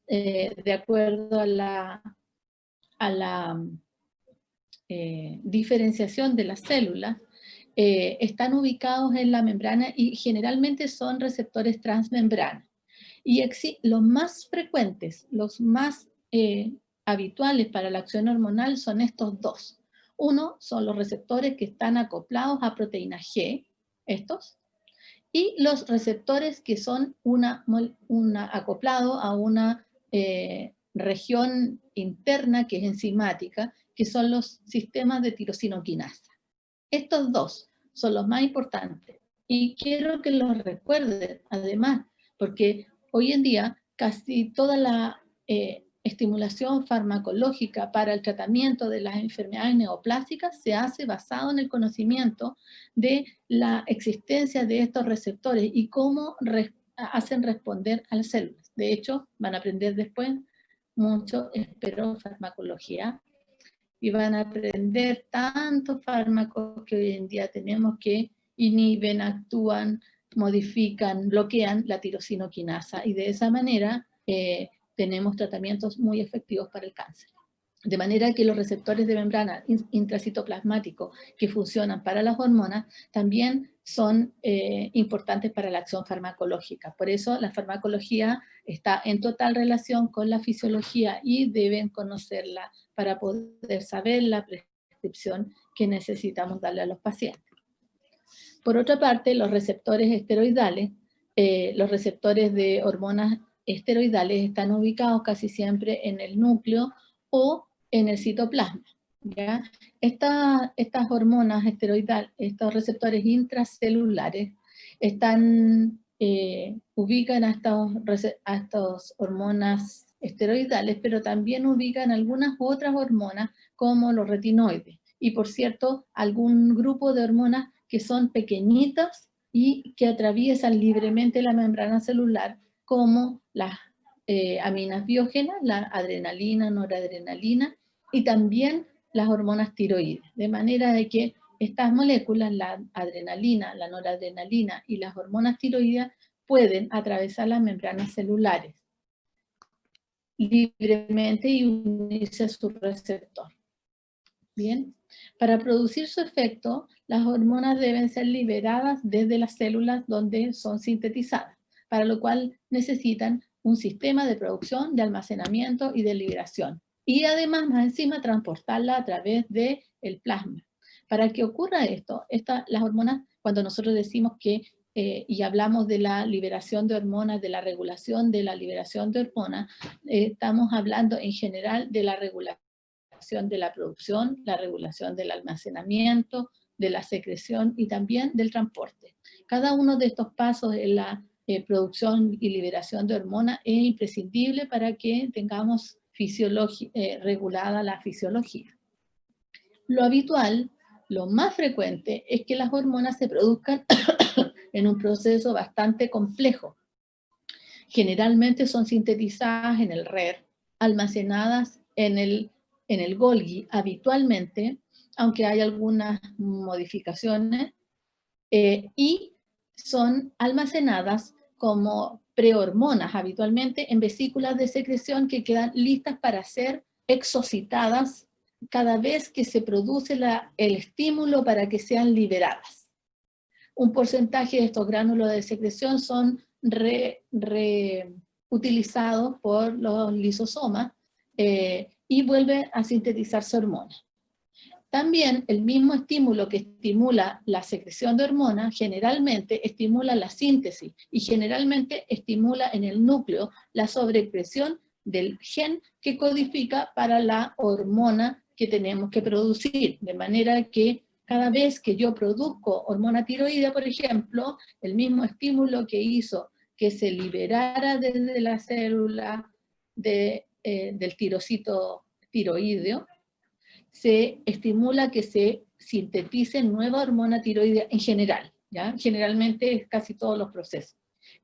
de acuerdo a la diferenciación de las células, están ubicados en la membrana y generalmente son receptores transmembrana. Y los más frecuentes, los más habituales para la acción hormonal son estos dos. Uno son los receptores que están acoplados a proteína G, estos, y los receptores que son acoplado a una región interna que es enzimática, que son los sistemas de tirosinoquinasa. Estos dos son los más importantes. Y quiero que los recuerden, además, porque hoy en día casi toda la estimulación farmacológica para el tratamiento de las enfermedades neoplásicas se hace basado en el conocimiento de la existencia de estos receptores y cómo hacen responder a las células. De hecho, van a aprender después mucho, espero, farmacología, y van a aprender tantos fármacos que hoy en día tenemos que inhiben, actúan, modifican, bloquean la tirosinoquinasa, y de esa manera tenemos tratamientos muy efectivos para el cáncer. De manera que los receptores de membrana intracitoplasmático que funcionan para las hormonas también son importantes para la acción farmacológica. Por eso la farmacología está en total relación con la fisiología y deben conocerla para poder saber la prescripción que necesitamos darle a los pacientes. Por otra parte, los receptores esteroidales, los receptores de hormonas esteroidales están ubicados casi siempre en el núcleo o en el citoplasma, ¿ya? Estas hormonas esteroidales, estos receptores intracelulares, ubican a estas hormonas esteroidales, pero también ubican algunas otras hormonas como los retinoides. Y por cierto, algún grupo de hormonas que son pequeñitas y que atraviesan libremente la membrana celular, como las aminas biógenas, la adrenalina, noradrenalina, y también las hormonas tiroides. De manera de que estas moléculas, la adrenalina, la noradrenalina y las hormonas tiroides, pueden atravesar las membranas celulares libremente y unirse a su receptor. Bien, para producir su efecto, las hormonas deben ser liberadas desde las células donde son sintetizadas, para lo cual necesitan un sistema de producción, de almacenamiento y de liberación. Y además, más encima, transportarla a través del plasma. Para que ocurra esto, las hormonas, cuando nosotros decimos que, y hablamos de la liberación de hormonas, de la regulación de la liberación de hormonas, estamos hablando en general de la regulación de la producción, la regulación del almacenamiento, de la secreción y también del transporte. Cada uno de estos pasos en la producción y liberación de hormonas es imprescindible para que tengamos regulada la fisiología. Lo habitual lo más frecuente es que las hormonas se produzcan en un proceso bastante complejo. Generalmente son sintetizadas en el RER, almacenadas en el Golgi habitualmente, aunque hay algunas modificaciones, y son almacenadas como prehormonas habitualmente en vesículas de secreción que quedan listas para ser exocitadas cada vez que se produce el estímulo para que sean liberadas. Un porcentaje de estos gránulos de secreción son reutilizados por los lisosomas y vuelven a sintetizarse hormonas. También el mismo estímulo que estimula la secreción de hormonas generalmente estimula la síntesis y generalmente estimula en el núcleo la sobreexpresión del gen que codifica para la hormona que tenemos que producir, de manera que cada vez que yo produzco hormona tiroidea, por ejemplo, el mismo estímulo que hizo que se liberara desde la célula del tirocito tiroideo, se estimula que se sintetice nueva hormona tiroidea en general, ¿ya? Generalmente es casi todos los procesos.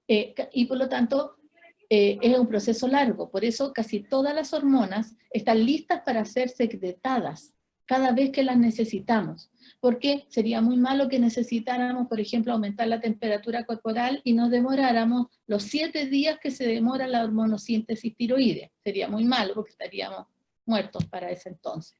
Y por lo tanto, es un proceso largo, por eso casi todas las hormonas están listas para ser secretadas cada vez que las necesitamos, porque sería muy malo que necesitáramos, por ejemplo, aumentar la temperatura corporal y nos demoráramos los 7 días que se demora la hormonosíntesis tiroidea. Sería muy malo porque estaríamos muertos para ese entonces.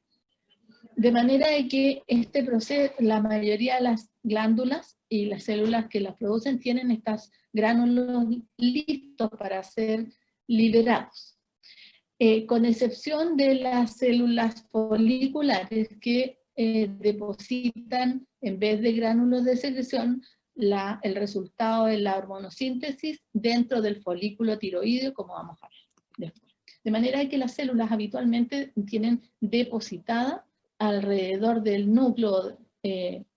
De manera de que este proceso, la mayoría de las glándulas y las células que las producen tienen estos gránulos listos para ser liberados. Con excepción de las células foliculares que depositan, en vez de gránulos de secreción, el resultado de la hormonosíntesis dentro del folículo tiroideo, como vamos a ver después. De manera que las células habitualmente tienen depositada alrededor del núcleo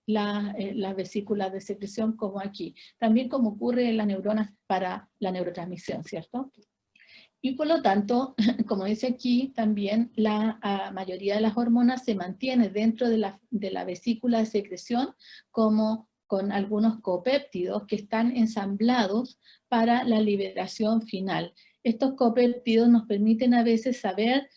las vesículas de secreción, como aquí. También como ocurre en las neuronas para la neurotransmisión, ¿cierto? Y por lo tanto, como dice aquí, también la mayoría de las hormonas se mantiene dentro de la vesícula de secreción como con algunos copéptidos que están ensamblados para la liberación final. Estos copéptidos nos permiten a veces saber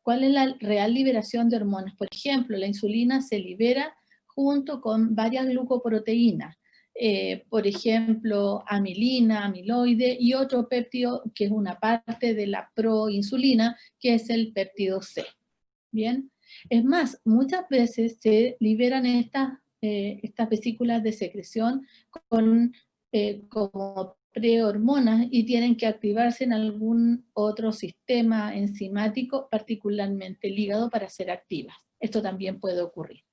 cuál es la real liberación de hormonas. Por ejemplo, la insulina se libera junto con varias glucoproteínas. Por ejemplo, amilina, amiloide y otro péptido que es una parte de la proinsulina, que es el péptido C. Bien, es más, muchas veces se liberan estas vesículas de secreción como prehormonas y tienen que activarse en algún otro sistema enzimático, particularmente el hígado, para ser activas. Esto también puede ocurrir.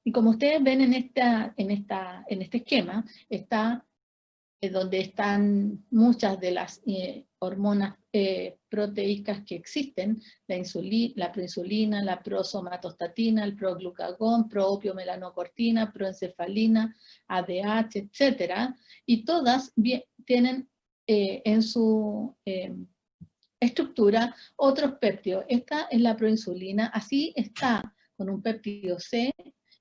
Y como ustedes ven en este esquema, está donde están muchas de las hormonas proteicas que existen, la proinsulina, la prosomatostatina, el proglucagón, proopiomelanocortina, proencefalina, ADH, etc. Y todas tienen en su estructura otros péptidos. Esta es la proinsulina, así está con un péptido C,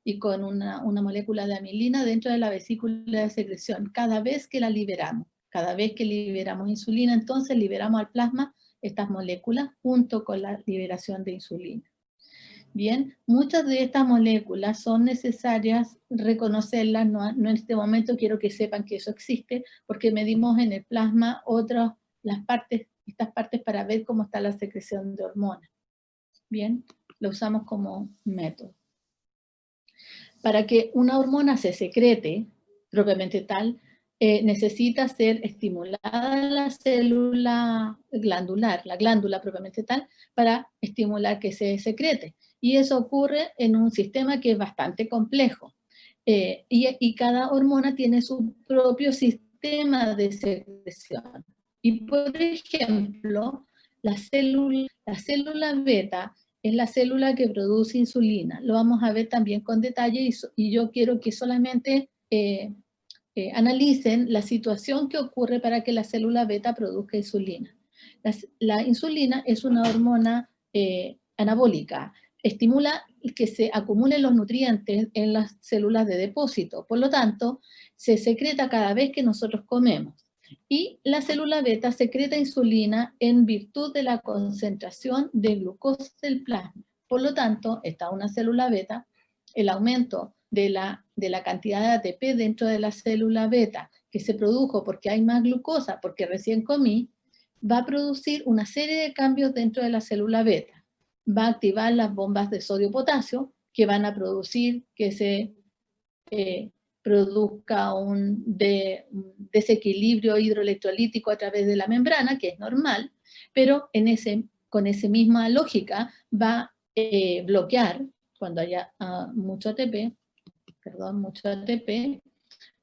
y con una molécula de amilina dentro de la vesícula de secreción, cada vez que la liberamos. Cada vez que liberamos insulina, entonces liberamos al plasma estas moléculas junto con la liberación de insulina. Bien, muchas de estas moléculas son necesarias reconocerlas, no en este momento quiero que sepan que eso existe, porque medimos en el plasma estas partes para ver cómo está la secreción de hormonas. Bien, lo usamos como método. Para que una hormona se secrete, propiamente tal, necesita ser estimulada la célula glandular, la glándula propiamente tal, para estimular que se secrete. Y eso ocurre en un sistema que es bastante complejo. Y cada hormona tiene su propio sistema de secreción. Y por ejemplo, la célula beta es la célula que produce insulina. Lo vamos a ver también con detalle y yo quiero que solamente analicen la situación que ocurre para que la célula beta produzca insulina. La insulina es una hormona anabólica. estimula que se acumulen los nutrientes en las células de depósito. Por lo tanto, se secreta cada vez que nosotros comemos. Y la célula beta secreta insulina en virtud de la concentración de glucosa del plasma. Por lo tanto, está una célula beta, el aumento de la cantidad de ATP dentro de la célula beta que se produjo porque hay más glucosa, porque recién comí, va a producir una serie de cambios dentro de la célula beta. Va a activar las bombas de sodio-potasio que van a producir que se produzca un desequilibrio hidroelectrolítico a través de la membrana, que es normal, pero con esa misma lógica va a bloquear, cuando haya mucho ATP,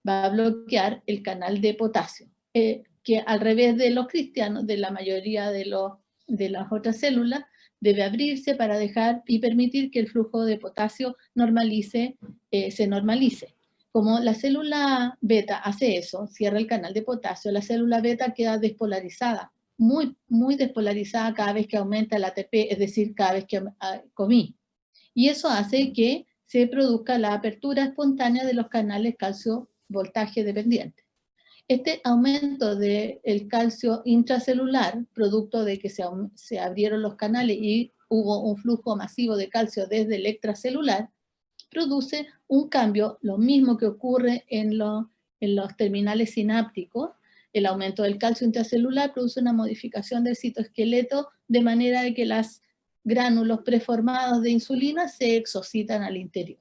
va a bloquear el canal de potasio, que al revés de los cristianos, de la mayoría de las otras células, debe abrirse para dejar y permitir que el flujo de potasio se normalice. Como la célula beta hace eso, cierra el canal de potasio, la célula beta queda despolarizada, muy, muy despolarizada cada vez que aumenta el ATP, es decir, cada vez que comí. Y eso hace que se produzca la apertura espontánea de los canales calcio-voltaje dependiente. Este aumento del calcio intracelular, producto de que se abrieron los canales y hubo un flujo masivo de calcio desde el extracelular, produce un cambio, lo mismo que ocurre en los terminales sinápticos. El aumento del calcio intracelular produce una modificación del citoesqueleto de manera de que los gránulos preformados de insulina se exocitan al interior.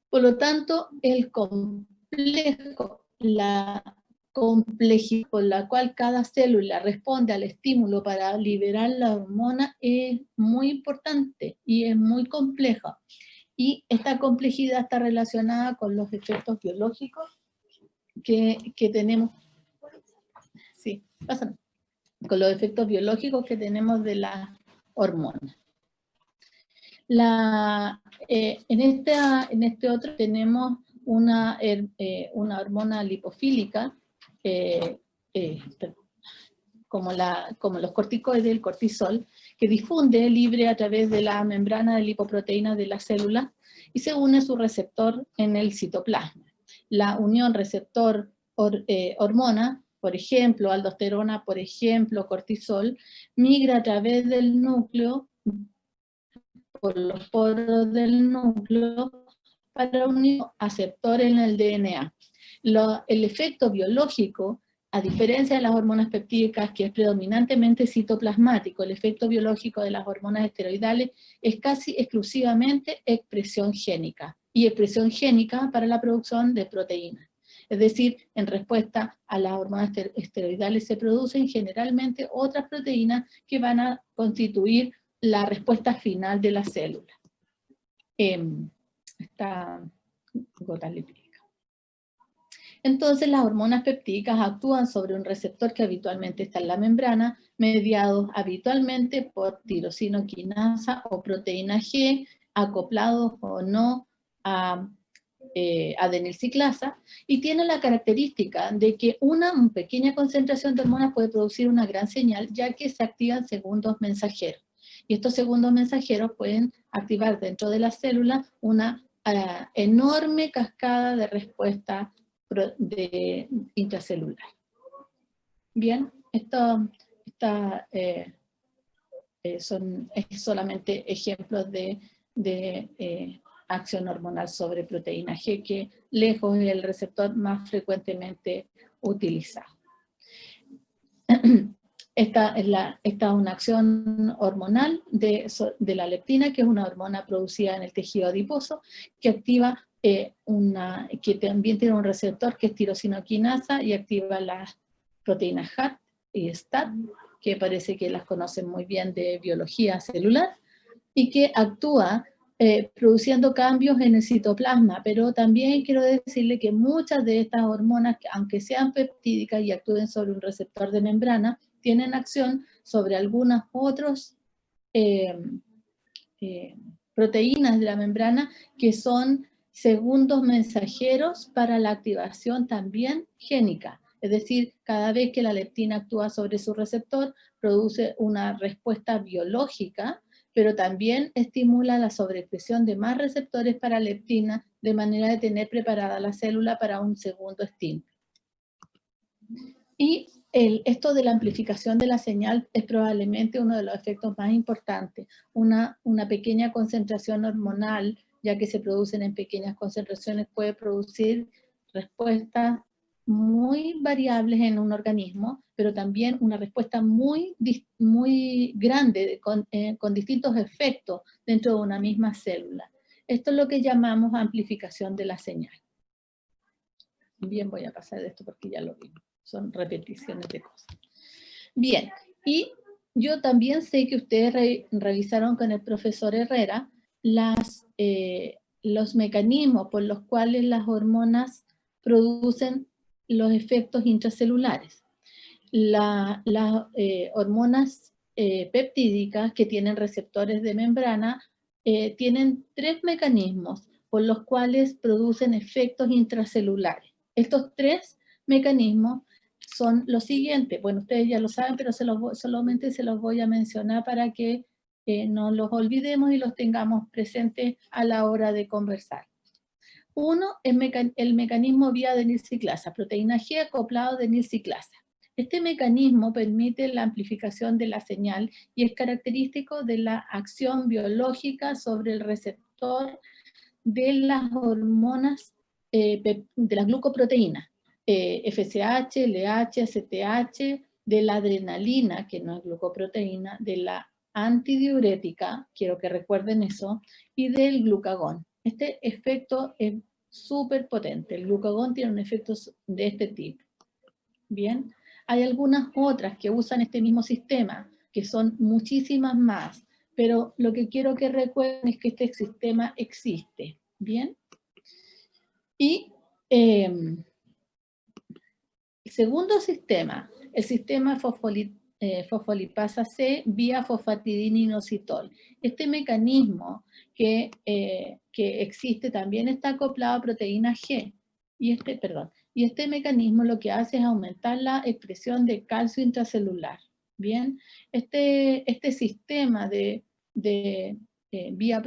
Por lo tanto, la complejidad con la cual cada célula responde al estímulo para liberar la hormona es muy importante y es muy compleja. Y esta complejidad está relacionada con los efectos biológicos que tenemos. Sí, pásame. Con los efectos biológicos que tenemos de las hormonas. En este otro tenemos una hormona lipofílica, como los corticoides, el cortisol, que difunde libre a través de la membrana de lipoproteínas de la célula y se une a su receptor en el citoplasma. La unión receptor-hormona, por ejemplo, aldosterona, por ejemplo, cortisol, migra a través del núcleo, por los poros del núcleo, para unir aceptor en el DNA. El efecto biológico, a diferencia de las hormonas peptídicas, que es predominantemente citoplasmático, el efecto biológico de las hormonas esteroidales es casi exclusivamente expresión génica, y expresión génica para la producción de proteínas. Es decir, en respuesta a las hormonas esteroidales se producen generalmente otras proteínas que van a constituir la respuesta final de la célula. Esta gota lipídica. Entonces las hormonas peptídicas actúan sobre un receptor que habitualmente está en la membrana, mediados habitualmente por tirosinoquinasa o proteína G, acoplados o no a adenilciclasa, y tiene la característica de que una pequeña concentración de hormonas puede producir una gran señal, ya que se activan segundos mensajeros. Y estos segundos mensajeros pueden activar dentro de la célula una enorme cascada de respuesta intracelular. Bien, esto son solamente ejemplos de acción hormonal sobre proteína G, que lejos es el receptor más frecuentemente utilizado. Esta es una acción hormonal de la leptina, que es una hormona producida en el tejido adiposo, que activa que también tiene un receptor que es tirosinoquinasa y activa las proteínas HAT y STAT, que parece que las conocen muy bien de biología celular, y que actúa produciendo cambios en el citoplasma, pero también quiero decirle que muchas de estas hormonas, aunque sean peptídicas y actúen sobre un receptor de membrana, tienen acción sobre algunas otras proteínas de la membrana que son segundos mensajeros para la activación también génica. Es decir, cada vez que la leptina actúa sobre su receptor, produce una respuesta biológica pero también estimula la sobreexpresión de más receptores para leptina, de manera de tener preparada la célula para un segundo estímulo. Y esto de la amplificación de la señal es probablemente uno de los efectos más importantes. Una pequeña concentración hormonal, ya que se producen en pequeñas concentraciones, puede producir respuestas muy variables en un organismo, pero también una respuesta muy grande con distintos efectos dentro de una misma célula. Esto es lo que llamamos amplificación de la señal. Bien, voy a pasar de esto porque ya lo vimos. Son repeticiones de cosas. Bien, y yo también sé que ustedes revisaron con el profesor Herrera los mecanismos por los cuales las hormonas producen los efectos intracelulares. Las hormonas peptídicas que tienen receptores de membrana tienen 3 mecanismos por los cuales producen efectos intracelulares. Estos 3 mecanismos son los siguientes. Bueno, ustedes ya lo saben, pero solamente se los voy a mencionar para que no los olvidemos y los tengamos presentes a la hora de conversar. Uno es el mecanismo vía adenilciclasa, proteína G acoplado a adenilciclasa. Este mecanismo permite la amplificación de la señal y es característico de la acción biológica sobre el receptor de las hormonas de las glucoproteínas, FSH, LH, ACTH, de la adrenalina, que no es glucoproteína, de la antidiurética, quiero que recuerden eso, y del glucagón. Este efecto es súper potente. El glucagón tiene un efecto de este tipo. Bien, hay algunas otras que usan este mismo sistema, que son muchísimas más, pero lo que quiero que recuerden es que este sistema existe. Bien, y el segundo sistema, el sistema fosfolipasa C vía fosfatidina-inositol. Este mecanismo que existe también está acoplado a proteína G. Y este mecanismo lo que hace es aumentar la expresión de calcio intracelular. Bien, este sistema de vía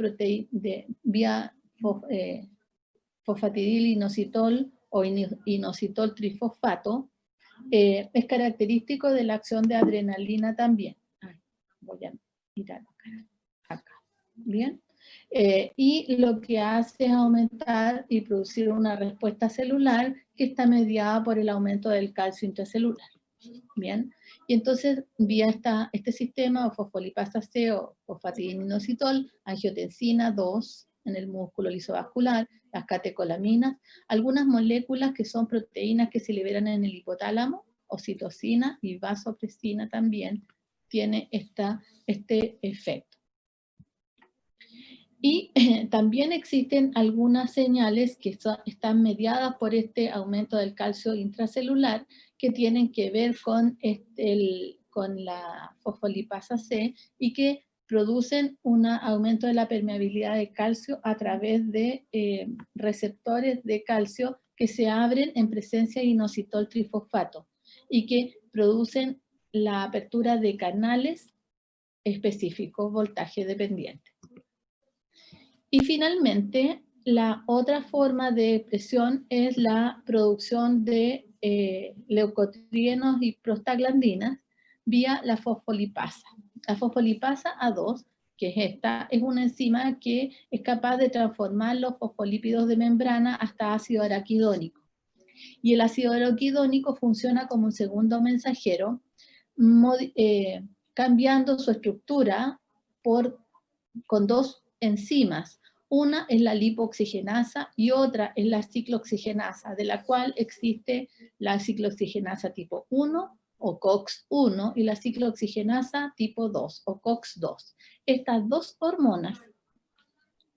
fosfatidil-inositol o inositol trifosfato, es característico de la acción de adrenalina también. Voy a mirar acá. Bien. Y lo que hace es aumentar y producir una respuesta celular que está mediada por el aumento del calcio intracelular. Bien. Y entonces, vía este sistema, o fosfolipasa C o fosfatidina-inositol, angiotensina 2 en el músculo lisovascular, las catecolaminas, algunas moléculas que son proteínas que se liberan en el hipotálamo, oxitocina y vasopresina también tiene este efecto. Y también existen algunas señales que están mediadas por este aumento del calcio intracelular que tienen que ver con la fosfolipasa C y que producen un aumento de la permeabilidad de calcio a través de receptores de calcio que se abren en presencia de inositol trifosfato y que producen la apertura de canales específicos, voltaje dependiente. Y finalmente, la otra forma de expresión es la producción de leucotrienos y prostaglandinas vía la fosfolipasa. La fosfolipasa A2, que es esta, es una enzima que es capaz de transformar los fosfolípidos de membrana hasta ácido araquidónico. Y el ácido araquidónico funciona como un segundo mensajero, cambiando su estructura con 2 enzimas. Una es la lipoxigenasa y otra es la ciclooxigenasa, de la cual existe la ciclooxigenasa tipo 1 o COX-1 y la ciclooxigenasa tipo 2 o COX-2. Estas 2 hormonas,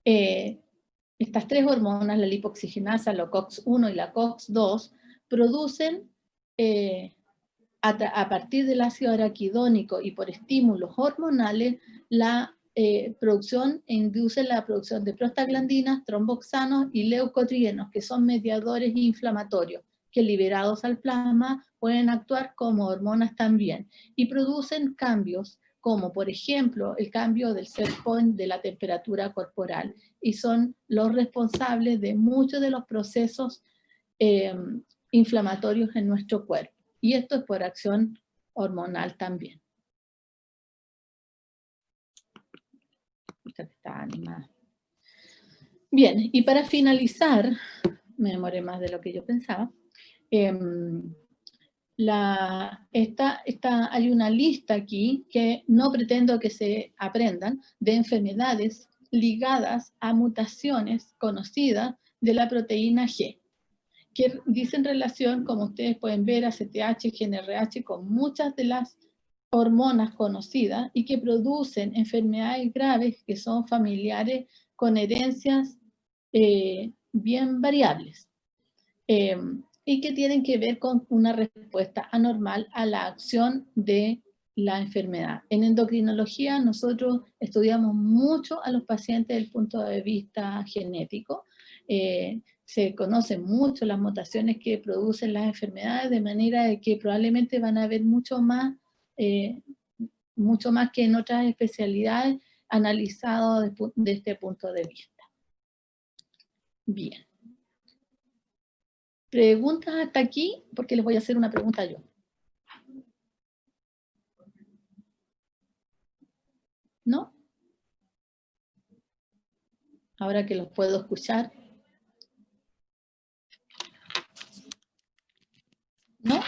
estas 3 hormonas, la lipoxigenasa, la COX-1 y la COX-2, producen a partir del ácido araquidónico y por estímulos hormonales la producción e induce la producción de prostaglandinas, tromboxanos y leucotrienos, que son mediadores inflamatorios, que liberados al plasma pueden actuar como hormonas también, y producen cambios como por ejemplo el cambio del set point de la temperatura corporal, y son los responsables de muchos de los procesos inflamatorios en nuestro cuerpo. Y esto es por acción hormonal también. Está animada. Bien, y para finalizar, me demoré más de lo que yo pensaba, hay una lista aquí que no pretendo que se aprendan, de enfermedades ligadas a mutaciones conocidas de la proteína G, que dicen relación, como ustedes pueden ver, a ACTH, GNRH, con muchas de las hormonas conocidas y que producen enfermedades graves que son familiares con herencias bien variables. Y que tienen que ver con una respuesta anormal a la acción de la enfermedad. En endocrinología nosotros estudiamos mucho a los pacientes desde el punto de vista genético. Se conocen mucho las mutaciones que producen las enfermedades, de manera de que probablemente van a haber mucho más que en otras especialidades analizado de este punto de vista. Bien. ¿Preguntas hasta aquí? Porque les voy a hacer una pregunta yo. ¿No? Ahora que los puedo escuchar. ¿No?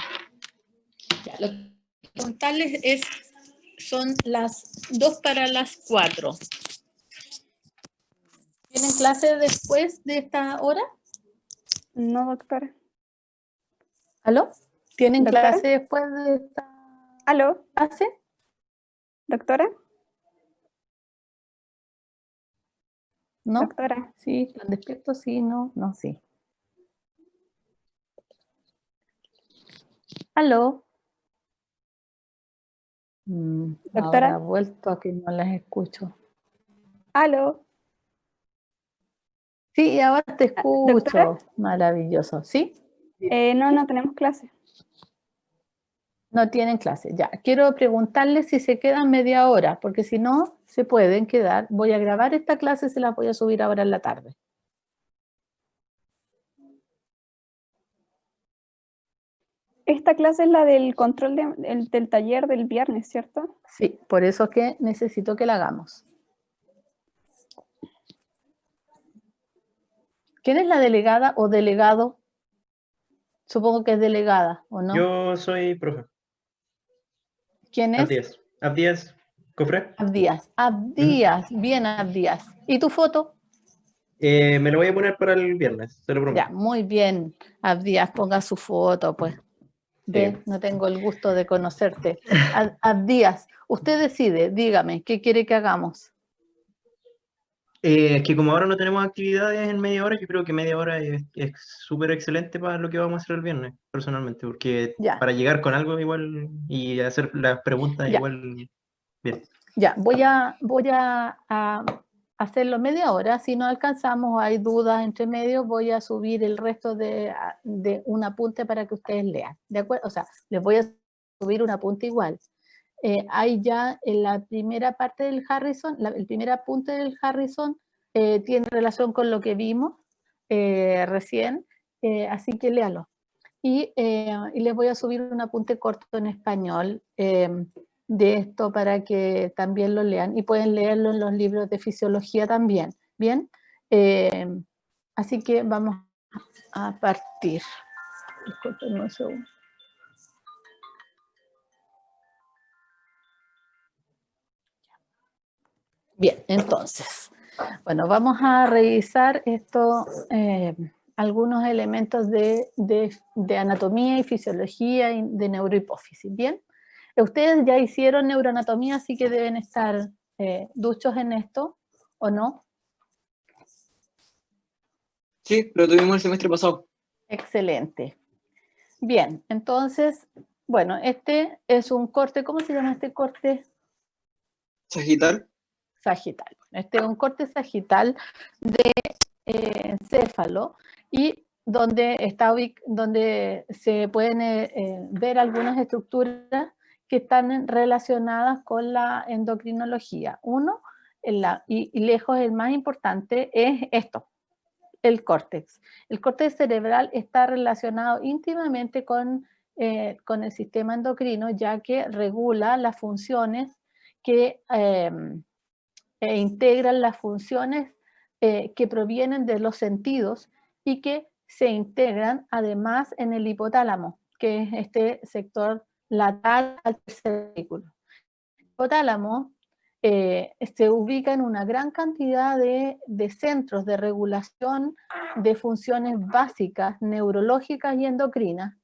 Ya, lo que contarles son las 2 para las 4. ¿Tienen clase después de esta hora? No, doctora. ¿Aló? ¿Tienen ¿Doctora? clase después de esta ¿Aló? clase? ¿Doctora? ¿No? Doctora. Sí, ¿están despiertos? Sí, no, no, sí. ¿Aló? ¿Doctora? Ahora he vuelto a que no las escucho. ¿Aló? Sí, ahora te escucho. ¿Doctora? Maravilloso. ¿Sí? No tenemos clase. No tienen clase. Ya, quiero preguntarles si se quedan media hora, porque si no, se pueden quedar. Voy a grabar esta clase y se la voy a subir ahora en la tarde. Esta clase es la del control del taller del viernes, ¿cierto? Sí, por eso es que necesito que la hagamos. ¿Quién es la delegada o delegado? Supongo que es delegada, ¿o no? Yo soy profe. ¿Quién es? Abdías. Abdías, Cofre. Abdías. Abdías, bien Abdías. ¿Y tu foto? Me lo voy a poner para el viernes, se lo prometo. Ya, muy bien. Abdías, ponga su foto, pues. No tengo el gusto de conocerte. Abdías, usted decide, dígame, ¿qué quiere que hagamos? Es que como ahora no tenemos actividades en media hora, yo creo que media hora es súper excelente para lo que vamos a hacer el viernes, personalmente, porque Ya. para llegar con algo igual y hacer las preguntas Ya. igual bien. Ya, voy a hacerlo media hora. Si no alcanzamos, hay dudas entre medio, voy a subir el resto de un apunte para que ustedes lean. ¿De acuerdo? O sea, les voy a subir un apunte igual. Hay ya en la primera parte del Harrison, el primer apunte del Harrison tiene relación con lo que vimos recién, así que léalo. Y les voy a subir un apunte corto en español de esto para que también lo lean, y pueden leerlo en los libros de fisiología también. ¿Bien? Así que vamos a partir. Disculpen un segundo. Bien, entonces, bueno, vamos a revisar esto, algunos elementos de anatomía y fisiología y de neurohipófisis. Bien, ustedes ya hicieron neuroanatomía, así que deben estar duchos en esto, ¿o no? Sí, lo tuvimos el semestre pasado. Excelente. Bien, entonces, bueno, este es un corte, ¿cómo se llama este corte? Sagital. Sagital. Este es un corte sagital de encéfalo, y donde se pueden ver algunas estructuras que están relacionadas con la endocrinología. Uno, y lejos el más importante, es esto, el córtex. El córtex cerebral está relacionado íntimamente con el sistema endocrino, ya que regula las funciones que integran las funciones que provienen de los sentidos y que se integran además en el hipotálamo, que es este sector lateral al tercer ventrículo. El hipotálamo se ubica en una gran cantidad de centros de regulación de funciones básicas, neurológicas y endocrinas,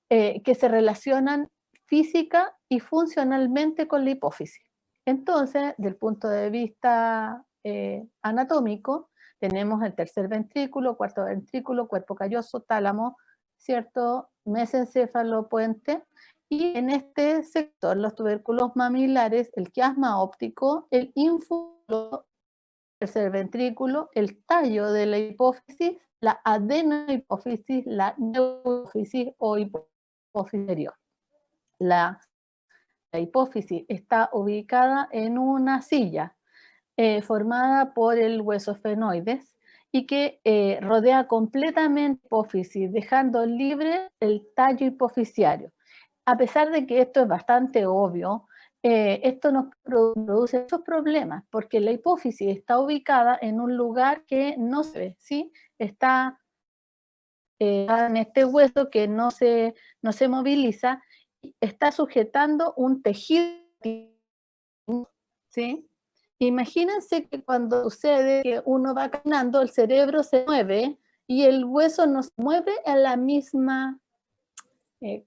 que se relacionan física y funcionalmente con la hipófisis. Entonces, del punto de vista anatómico, tenemos el tercer ventrículo, cuarto ventrículo, cuerpo calloso, tálamo, ¿cierto? Mesencéfalo, puente, y en este sector los tubérculos mamilares, el quiasma óptico, el ínfulo, tercer ventrículo, el tallo de la hipófisis, la adenohipófisis, la neurohipófisis o hipófisis inferior. La hipófisis está ubicada en una silla formada por el hueso esfenoides y que rodea completamente la hipófisis, dejando libre el tallo hipofisiario. A pesar de que esto es bastante obvio, esto nos produce muchos problemas, porque la hipófisis está ubicada en un lugar que no se ve, ¿sí? Está en este hueso que no se moviliza, está sujetando un tejido, ¿sí? Imagínense que cuando sucede que uno va caminando, el cerebro se mueve y el hueso no se mueve a la misma,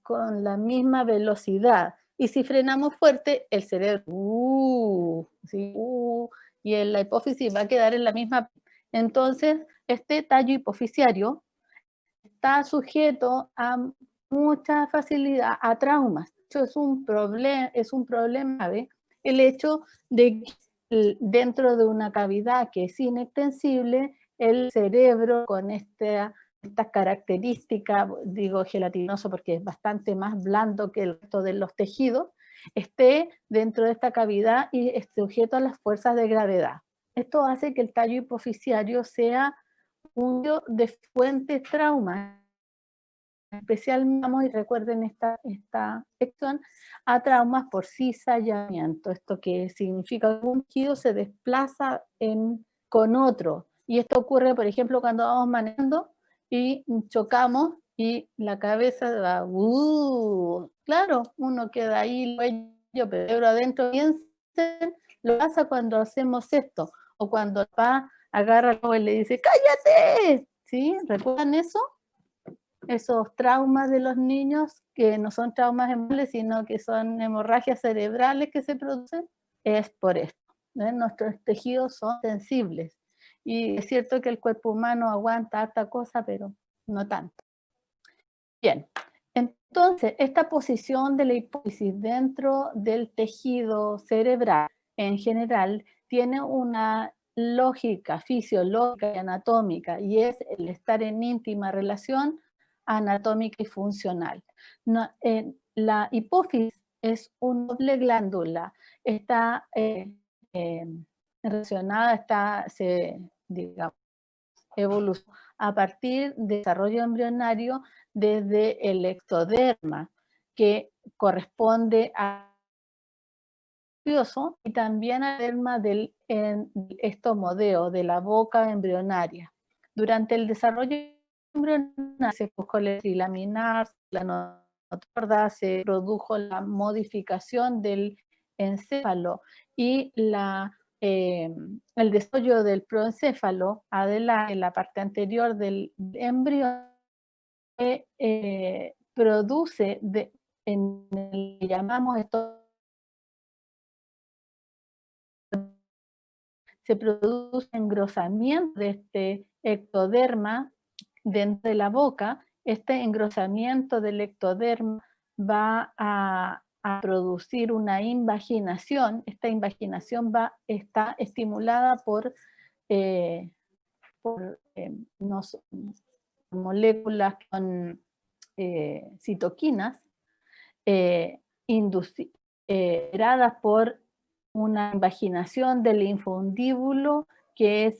con la misma velocidad. Y si frenamos fuerte, el cerebro, ¿sí? Y la hipófisis va a quedar en la misma. Entonces, este tallo hipofisiario está sujeto a mucha facilidad a traumas. Esto es un problema, ¿ve? El hecho de que dentro de una cavidad que es inextensible, el cerebro con esta característica, digo gelatinoso porque es bastante más blando que el resto de los tejidos, esté dentro de esta cavidad y esté sujeto a las fuerzas de gravedad. Esto hace que el tallo hipofisiario sea un de fuentes traumas, especialmente, y recuerden esta sección, a traumas por cizallamiento, esto que significa que un tejido se desplaza con otro, y esto ocurre, por ejemplo, cuando vamos manejando y chocamos y la cabeza va, claro, uno queda ahí, cuello, pero adentro, piensen, lo pasa cuando hacemos esto, o cuando el papá agarra y le dice, ¡cállate! ¿Sí? ¿Recuerdan eso? Esos traumas de los niños, que no son traumas emocionales, sino que son hemorragias cerebrales que se producen, es por esto. Nuestros tejidos son sensibles. Y es cierto que el cuerpo humano aguanta harta cosa, pero no tanto. Bien, entonces, esta posición de la hipófisis dentro del tejido cerebral en general tiene una lógica fisiológica y anatómica, y es el estar en íntima relación anatómica y funcional. La hipófisis es una doble glándula, está relacionada, digamos, evoluciona a partir del desarrollo embrionario desde el ectoderma, que corresponde a y también al derma del estomodeo, de la boca embrionaria. Durante el desarrollo embrionario se produjo la trilaminar, la notorda, se produjo la modificación del encéfalo y el desarrollo del proencéfalo en la parte anterior del embrión produce en el que llamamos esto, se produce engrosamiento de este ectoderma dentro de la boca. Este engrosamiento del ectoderma va a producir una invaginación. Esta invaginación está estimulada por moléculas con citoquinas generadas por una invaginación del linfundíbulo, que es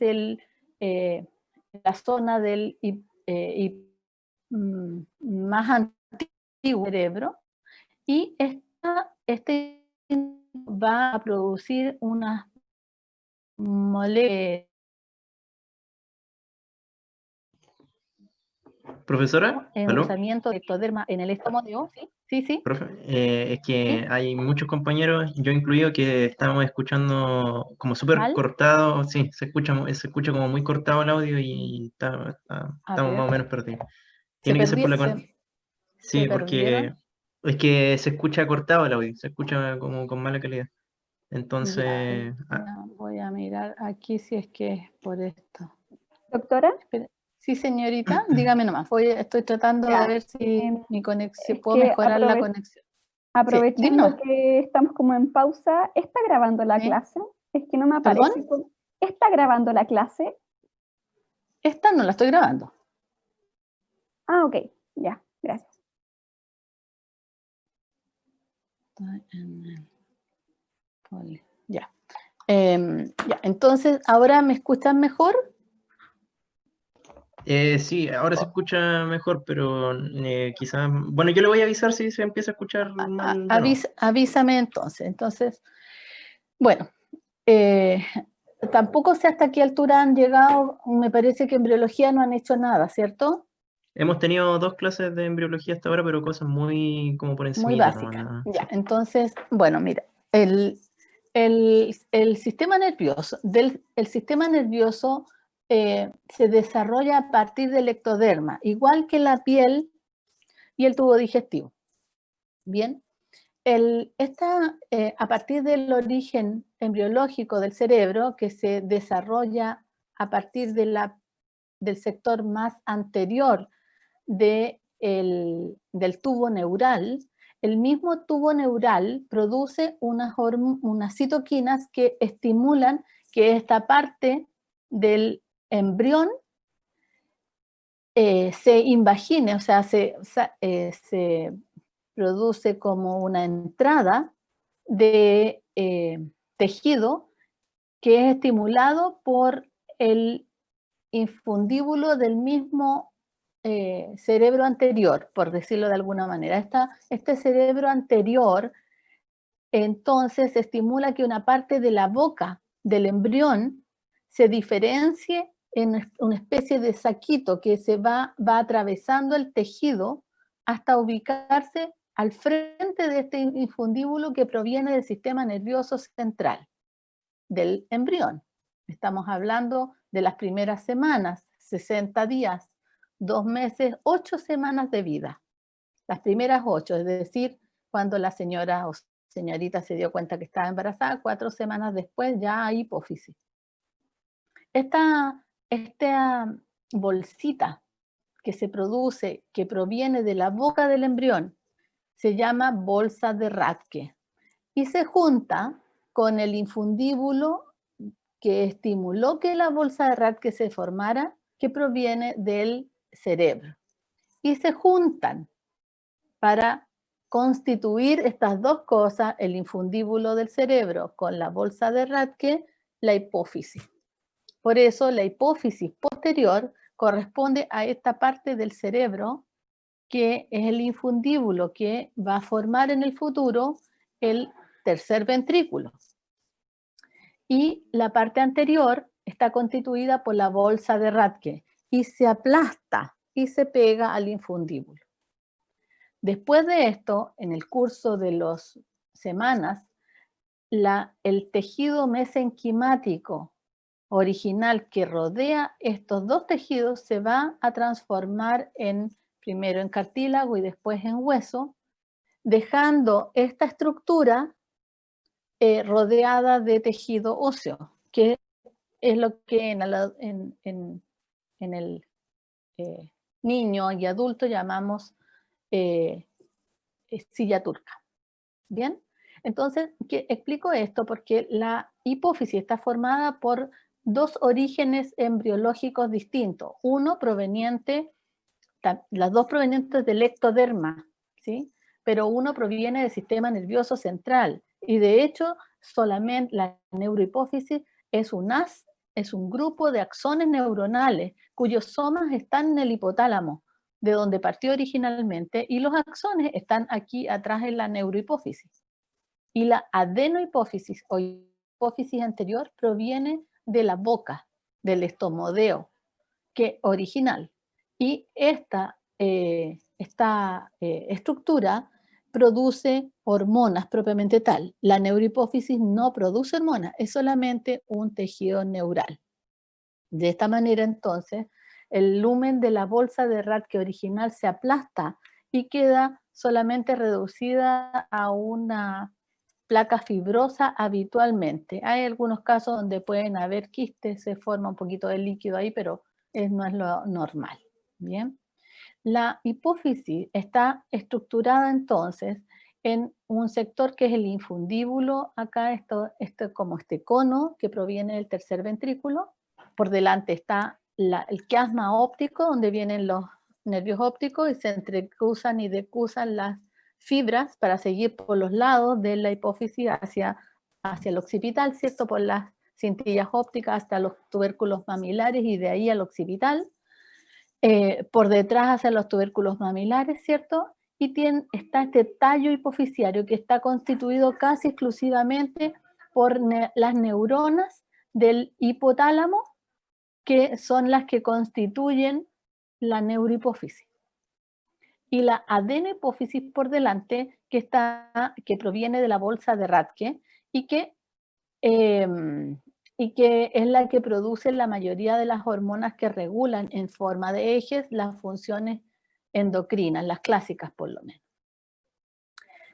la zona del más antiguo cerebro, y este va a producir unas moléculas. Profesora, ¿aló? Engrosamiento de ectoderma en el estómago, sí. Profe, es que ¿Sí? hay muchos compañeros, yo incluido, que estamos escuchando como súper ¿Mal? cortado, sí, se escucha como muy cortado el audio y A estamos más o ver, menos perdidos. se Tiene que ser por la perdieron. Sí, porque es que se escucha cortado el audio, se escucha como con mala calidad. Entonces, Voy a mirar aquí si es que es por esto. Doctora, Sí, señorita, dígame nomás. Estoy tratando Ya, de ver si mi conexión, es puedo que mejorar la conexión. aprovechando nomás. que estamos como en pausa, ¿está grabando la ¿Sí? clase? Es que no me ¿Perdón? aparece. ¿Está grabando la clase? Esta no la estoy grabando. Ah, ok, ya, gracias. Ya. Ya. Entonces, ¿ahora me escuchan mejor? sí, ahora se escucha mejor, pero quizás, bueno, yo le voy a avisar si se empieza a escuchar mal de nuevo. Avísame entonces. Entonces, bueno, tampoco sé hasta qué altura han llegado. Me parece que en embriología no han hecho nada, ¿cierto? Hemos tenido 2 clases de embriología hasta ahora, pero cosas muy como por Muy encimita nomás, básica. ¿no? Ya, entonces, bueno, mira, el sistema nervioso, el sistema nervioso se desarrolla a partir del ectoderma, igual que la piel y el tubo digestivo. Bien, a partir del origen embriológico del cerebro, que se desarrolla a partir del sector más anterior del tubo neural, el mismo tubo neural produce unas citoquinas que estimulan que esta parte del embrión se invagine, o sea, se produce como una entrada de tejido que es estimulado por el infundíbulo del mismo cerebro anterior, por decirlo de alguna manera. Este cerebro anterior entonces estimula que una parte de la boca del embrión se diferencie en una especie de saquito que se va atravesando el tejido hasta ubicarse al frente de este infundíbulo que proviene del sistema nervioso central del embrión. Estamos hablando de las primeras semanas, 60 días, 2 meses, 8 semanas de vida. Las primeras 8, es decir, cuando la señora o señorita se dio cuenta que estaba embarazada, 4 semanas después ya hay hipófisis. Esta bolsita que se produce, que proviene de la boca del embrión, se llama bolsa de Rathke y se junta con el infundíbulo que estimuló que la bolsa de Rathke se formara, que proviene del cerebro. Y se juntan para constituir estas dos cosas, el infundíbulo del cerebro con la bolsa de Rathke, la hipófisis. Por eso la hipófisis posterior corresponde a esta parte del cerebro que es el infundíbulo que va a formar en el futuro el tercer ventrículo. Y la parte anterior está constituida por la bolsa de Rathke y se aplasta y se pega al infundíbulo. Después de esto, en el curso de las semanas, el tejido mesenquimático original que rodea estos dos tejidos se va a transformar primero en cartílago y después en hueso, dejando esta estructura rodeada de tejido óseo, que es lo que en el niño y adulto llamamos silla turca. ¿Bien? Entonces, explico esto porque la hipófisis está formada por 2 orígenes embriológicos distintos. Las dos provenientes del ectoderma, ¿sí? pero uno proviene del sistema nervioso central. Y de hecho, solamente la neurohipófisis es un grupo de axones neuronales cuyos somas están en el hipotálamo, de donde partió originalmente, y los axones están aquí atrás en la neurohipófisis. Y la adenohipófisis o hipófisis anterior proviene de la boca, del estomodeo, que original. Y esta estructura produce hormonas propiamente tal. La neurohipófisis no produce hormonas, es solamente un tejido neural. De esta manera, entonces, el lumen de la bolsa de Rathke original se aplasta y queda solamente reducida a una placa fibrosa habitualmente. Hay algunos casos donde pueden haber quistes, se forma un poquito de líquido ahí, pero no es lo normal. Bien. La hipófisis está estructurada entonces en un sector que es el infundíbulo, acá esto como este cono que proviene del tercer ventrículo. Por delante está el quiasma óptico, donde vienen los nervios ópticos y se entrecruzan y decruzan las fibras para seguir por los lados de la hipófisis hacia el occipital, ¿cierto? Por las cintillas ópticas hasta los tubérculos mamilares y de ahí al occipital. Por detrás hacia los tubérculos mamilares, ¿cierto? Y está este tallo hipofisiario que está constituido casi exclusivamente por las neuronas del hipotálamo, que son las que constituyen la neurohipófisis. Y la adenohipófisis por delante, que proviene de la bolsa de Rathke y que es la que produce la mayoría de las hormonas que regulan en forma de ejes las funciones endocrinas, las clásicas por lo menos.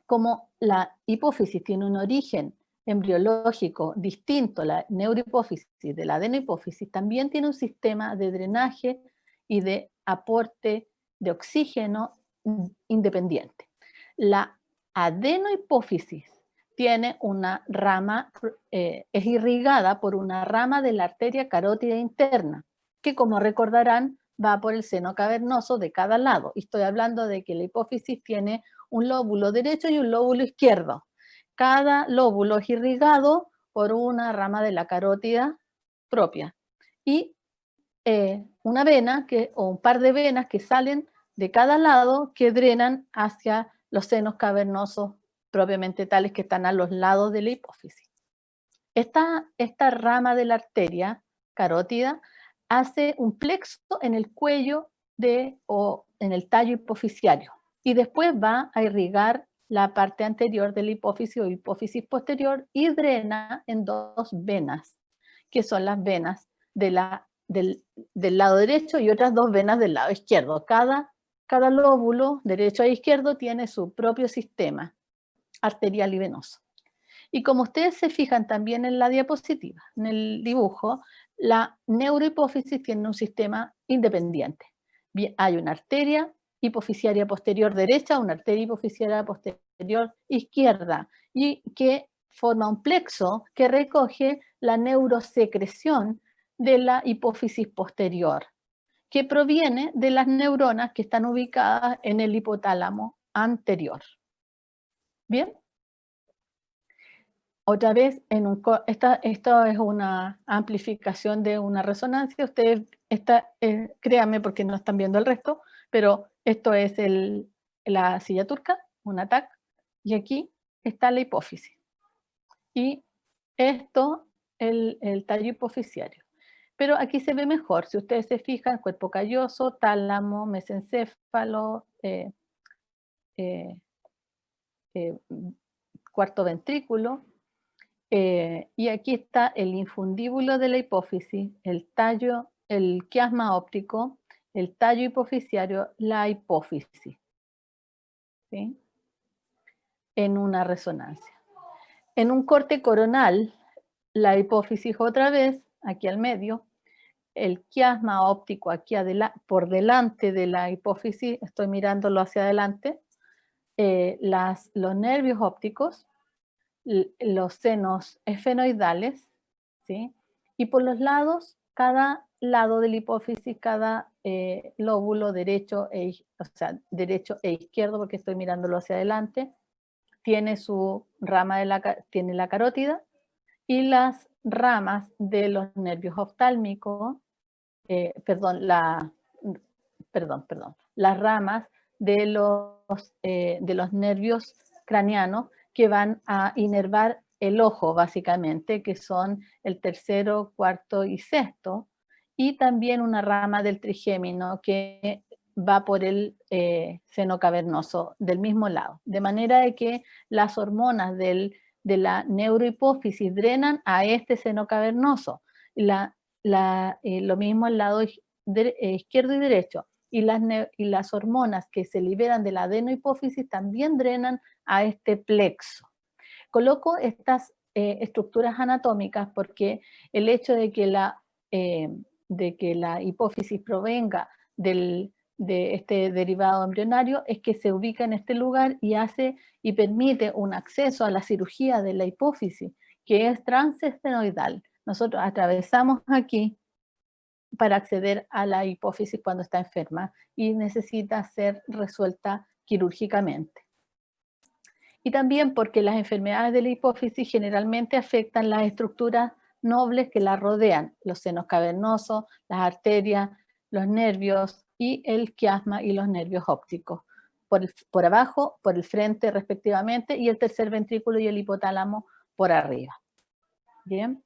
Como la hipófisis tiene un origen embriológico distinto, la neurohipófisis de la adenohipófisis, también tiene un sistema de drenaje y de aporte de oxígeno independiente. La adenohipófisis tiene una rama, es irrigada por una rama de la arteria carótida interna, que como recordarán va por el seno cavernoso de cada lado. Y estoy hablando de que la hipófisis tiene un lóbulo derecho y un lóbulo izquierdo. Cada lóbulo es irrigado por una rama de la carótida propia. Y una vena o un par de venas que salen de cada lado que drenan hacia los senos cavernosos propiamente tales que están a los lados de la hipófisis. Esta rama de la arteria carótida hace un plexo en el cuello o en el tallo hipofisiario y después va a irrigar la parte anterior de la hipófisis o hipófisis posterior y drena en dos venas, que son las venas del lado derecho y otras dos venas del lado izquierdo. Cada lóbulo, derecho e izquierdo, tiene su propio sistema arterial y venoso. Y como ustedes se fijan también en la diapositiva, en el dibujo, la neurohipófisis tiene un sistema independiente. Bien, hay una arteria hipofisiaria posterior derecha, una arteria hipofisiaria posterior izquierda, y que forma un plexo que recoge la neurosecreción de la hipófisis posterior, que proviene de las neuronas que están ubicadas en el hipotálamo anterior. ¿Bien? Otra vez, esto es una amplificación de una resonancia. Ustedes, créanme porque no están viendo el resto, pero esto es la silla turca, una TAC, y aquí está la hipófisis. Y esto, el tallo hipofisiario. Pero aquí se ve mejor, si ustedes se fijan, cuerpo calloso, tálamo, mesencéfalo, cuarto ventrículo, y aquí está el infundíbulo de la hipófisis, el tallo, el quiasma óptico, el tallo hipofisiario, la hipófisis, ¿sí? En una resonancia. En un corte coronal, la hipófisis otra vez, aquí al medio, el quiasma óptico aquí por delante de la hipófisis, estoy mirándolo hacia adelante, los nervios ópticos, los senos esfenoidales, ¿sí? Y por los lados, cada lado de la hipófisis, cada lóbulo derecho derecho e izquierdo, porque estoy mirándolo hacia adelante, tiene su rama tiene la carótida, y las ramas de los nervios oftálmicos, las ramas de los nervios craneanos que van a inervar el ojo, básicamente, que son el tercero, cuarto y sexto, y también una rama del trigémino que va por el seno cavernoso del mismo lado. De manera de que las hormonas de la neurohipófisis drenan a este seno cavernoso. Lo mismo al lado izquierdo y derecho. Y las hormonas que se liberan de la adenohipófisis también drenan a este plexo. Coloco estas estructuras anatómicas porque el hecho de que la hipófisis provenga de este derivado embrionario es que se ubica en este lugar y permite un acceso a la cirugía de la hipófisis, que es transestenoidal. Nosotros atravesamos aquí para acceder a la hipófisis cuando está enferma y necesita ser resuelta quirúrgicamente. Y también porque las enfermedades de la hipófisis generalmente afectan las estructuras nobles que la rodean, los senos cavernosos, las arterias, los nervios y el quiasma y los nervios ópticos. Por abajo, por el frente respectivamente, y el tercer ventrículo y el hipotálamo por arriba. Bien.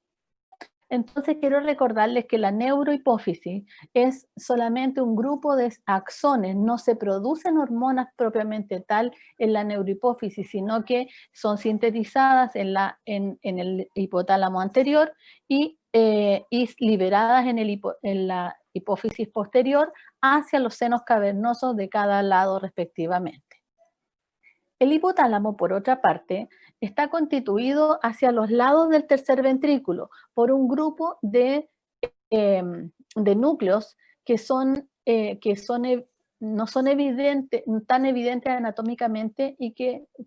Entonces quiero recordarles que la neurohipófisis es solamente un grupo de axones, no se producen hormonas propiamente tal en la neurohipófisis, sino que son sintetizadas en el hipotálamo anterior y liberadas en la hipófisis posterior hacia los senos cavernosos de cada lado respectivamente. El hipotálamo, por otra parte, está constituido hacia los lados del tercer ventrículo por un grupo de núcleos que no son tan evidentes anatómicamente y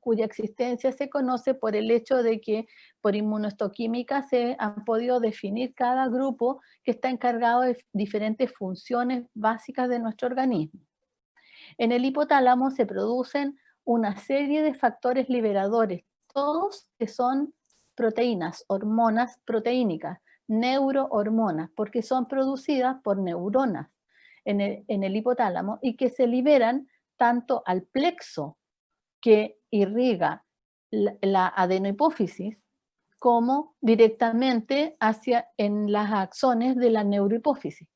cuya existencia se conoce por el hecho de que por inmunohistoquímica se han podido definir cada grupo que está encargado de diferentes funciones básicas de nuestro organismo. En el hipotálamo se producen una serie de factores liberadores, todos que son proteínas, hormonas proteínicas, neurohormonas, porque son producidas por neuronas en el hipotálamo y que se liberan tanto al plexo que irriga la adenohipófisis como directamente en las axones de la neurohipófisis.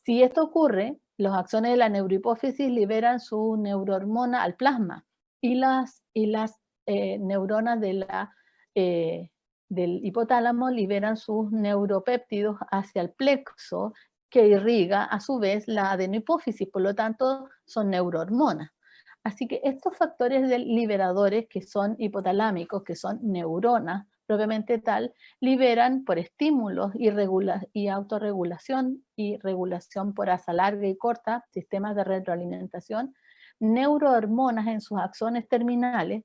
Si esto ocurre, los axones de la neurohipófisis liberan su neurohormona al plasma y las neuronas del hipotálamo liberan sus neuropéptidos hacia el plexo que irriga a su vez la adenohipófisis, por lo tanto son neurohormonas. Así que estos factores liberadores que son hipotalámicos, que son neuronas propiamente tal, liberan por estímulos y autorregulación y regulación por asa larga y corta, sistemas de retroalimentación, neurohormonas en sus axones terminales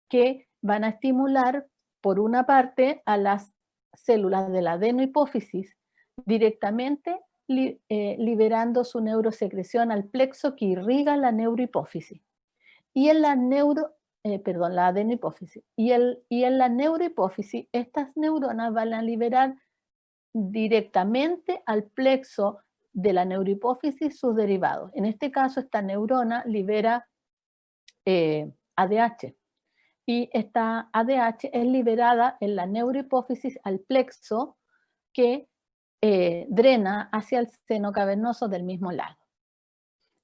que van a estimular por una parte a las células de la adenohipófisis directamente liberando su neurosecreción al plexo que irriga la neurohipófisis. Y en la adenohipófisis. Y en la neurohipófisis, estas neuronas van a liberar directamente al plexo de la neurohipófisis sus derivados. En este caso, esta neurona libera ADH. Y esta ADH es liberada en la neurohipófisis al plexo que drena hacia el seno cavernoso del mismo lado.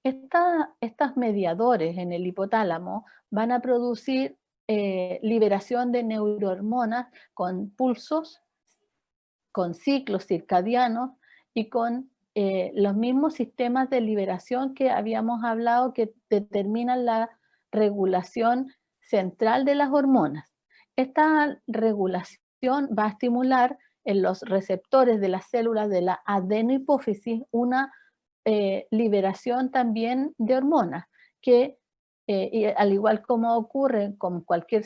Estos mediadores en el hipotálamo van a producir liberación de neurohormonas con pulsos, con ciclos circadianos y con los mismos sistemas de liberación que habíamos hablado que determinan la regulación central de las hormonas. Esta regulación va a estimular en los receptores de las células de la adenohipófisis una liberación también de hormonas, que y al igual como ocurre con cualquier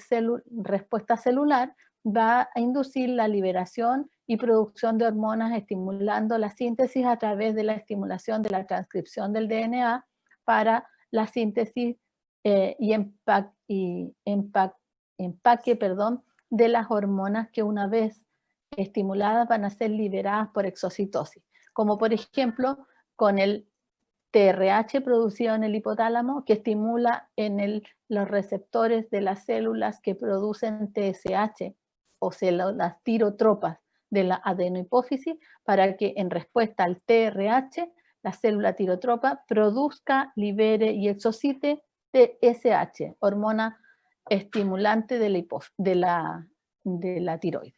respuesta celular, va a inducir la liberación y producción de hormonas, estimulando la síntesis a través de la estimulación de la transcripción del DNA para la síntesis y empaque de las hormonas que una vez estimuladas van a ser liberadas por exocitosis, como por ejemplo con el TRH producido en el hipotálamo, que estimula en los receptores de las células que producen TSH o células tirotropas de la adenohipófisis, para que en respuesta al TRH la célula tirotropa produzca, libere y exocite TSH, hormona estimulante de la tiroides.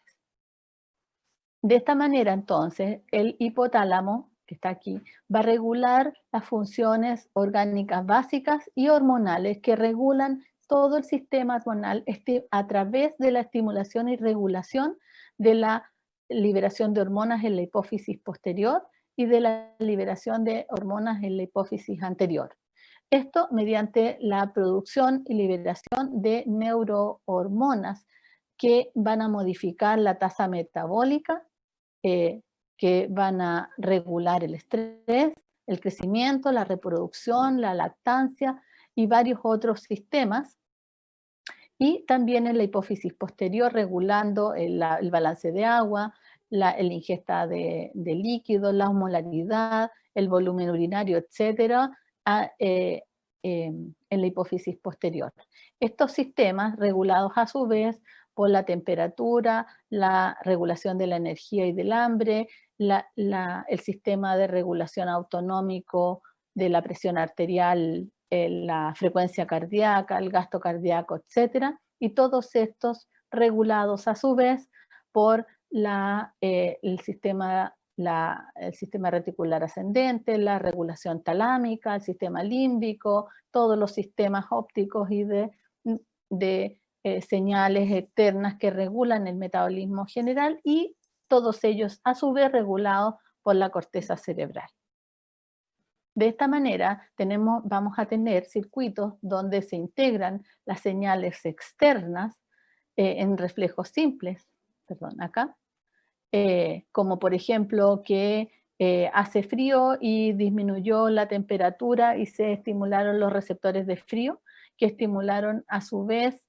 De esta manera, entonces, el hipotálamo, que está aquí, va a regular las funciones orgánicas básicas y hormonales que regulan todo el sistema hormonal a través de la estimulación y regulación de la liberación de hormonas en la hipófisis posterior y de la liberación de hormonas en la hipófisis anterior. Esto mediante la producción y liberación de neurohormonas que van a modificar la tasa metabólica, que van a regular el estrés, el crecimiento, la reproducción, la lactancia y varios otros sistemas. Y también en la hipófisis posterior regulando el balance de agua, la ingesta de líquidos, la osmolaridad, el volumen urinario, etcétera, en la hipófisis posterior. Estos sistemas regulados a su vez por la temperatura, la regulación de la energía y del hambre, el sistema de regulación autonómico de la presión arterial, la frecuencia cardíaca, el gasto cardíaco, etc. Y todos estos regulados a su vez por el sistema reticular ascendente, la regulación talámica, el sistema límbico, todos los sistemas ópticos y de señales externas que regulan el metabolismo general, y todos ellos a su vez regulados por la corteza cerebral. De esta manera vamos a tener circuitos donde se integran las señales externas en reflejos simples, como por ejemplo que hace frío y disminuyó la temperatura y se estimularon los receptores de frío, que estimularon a su vez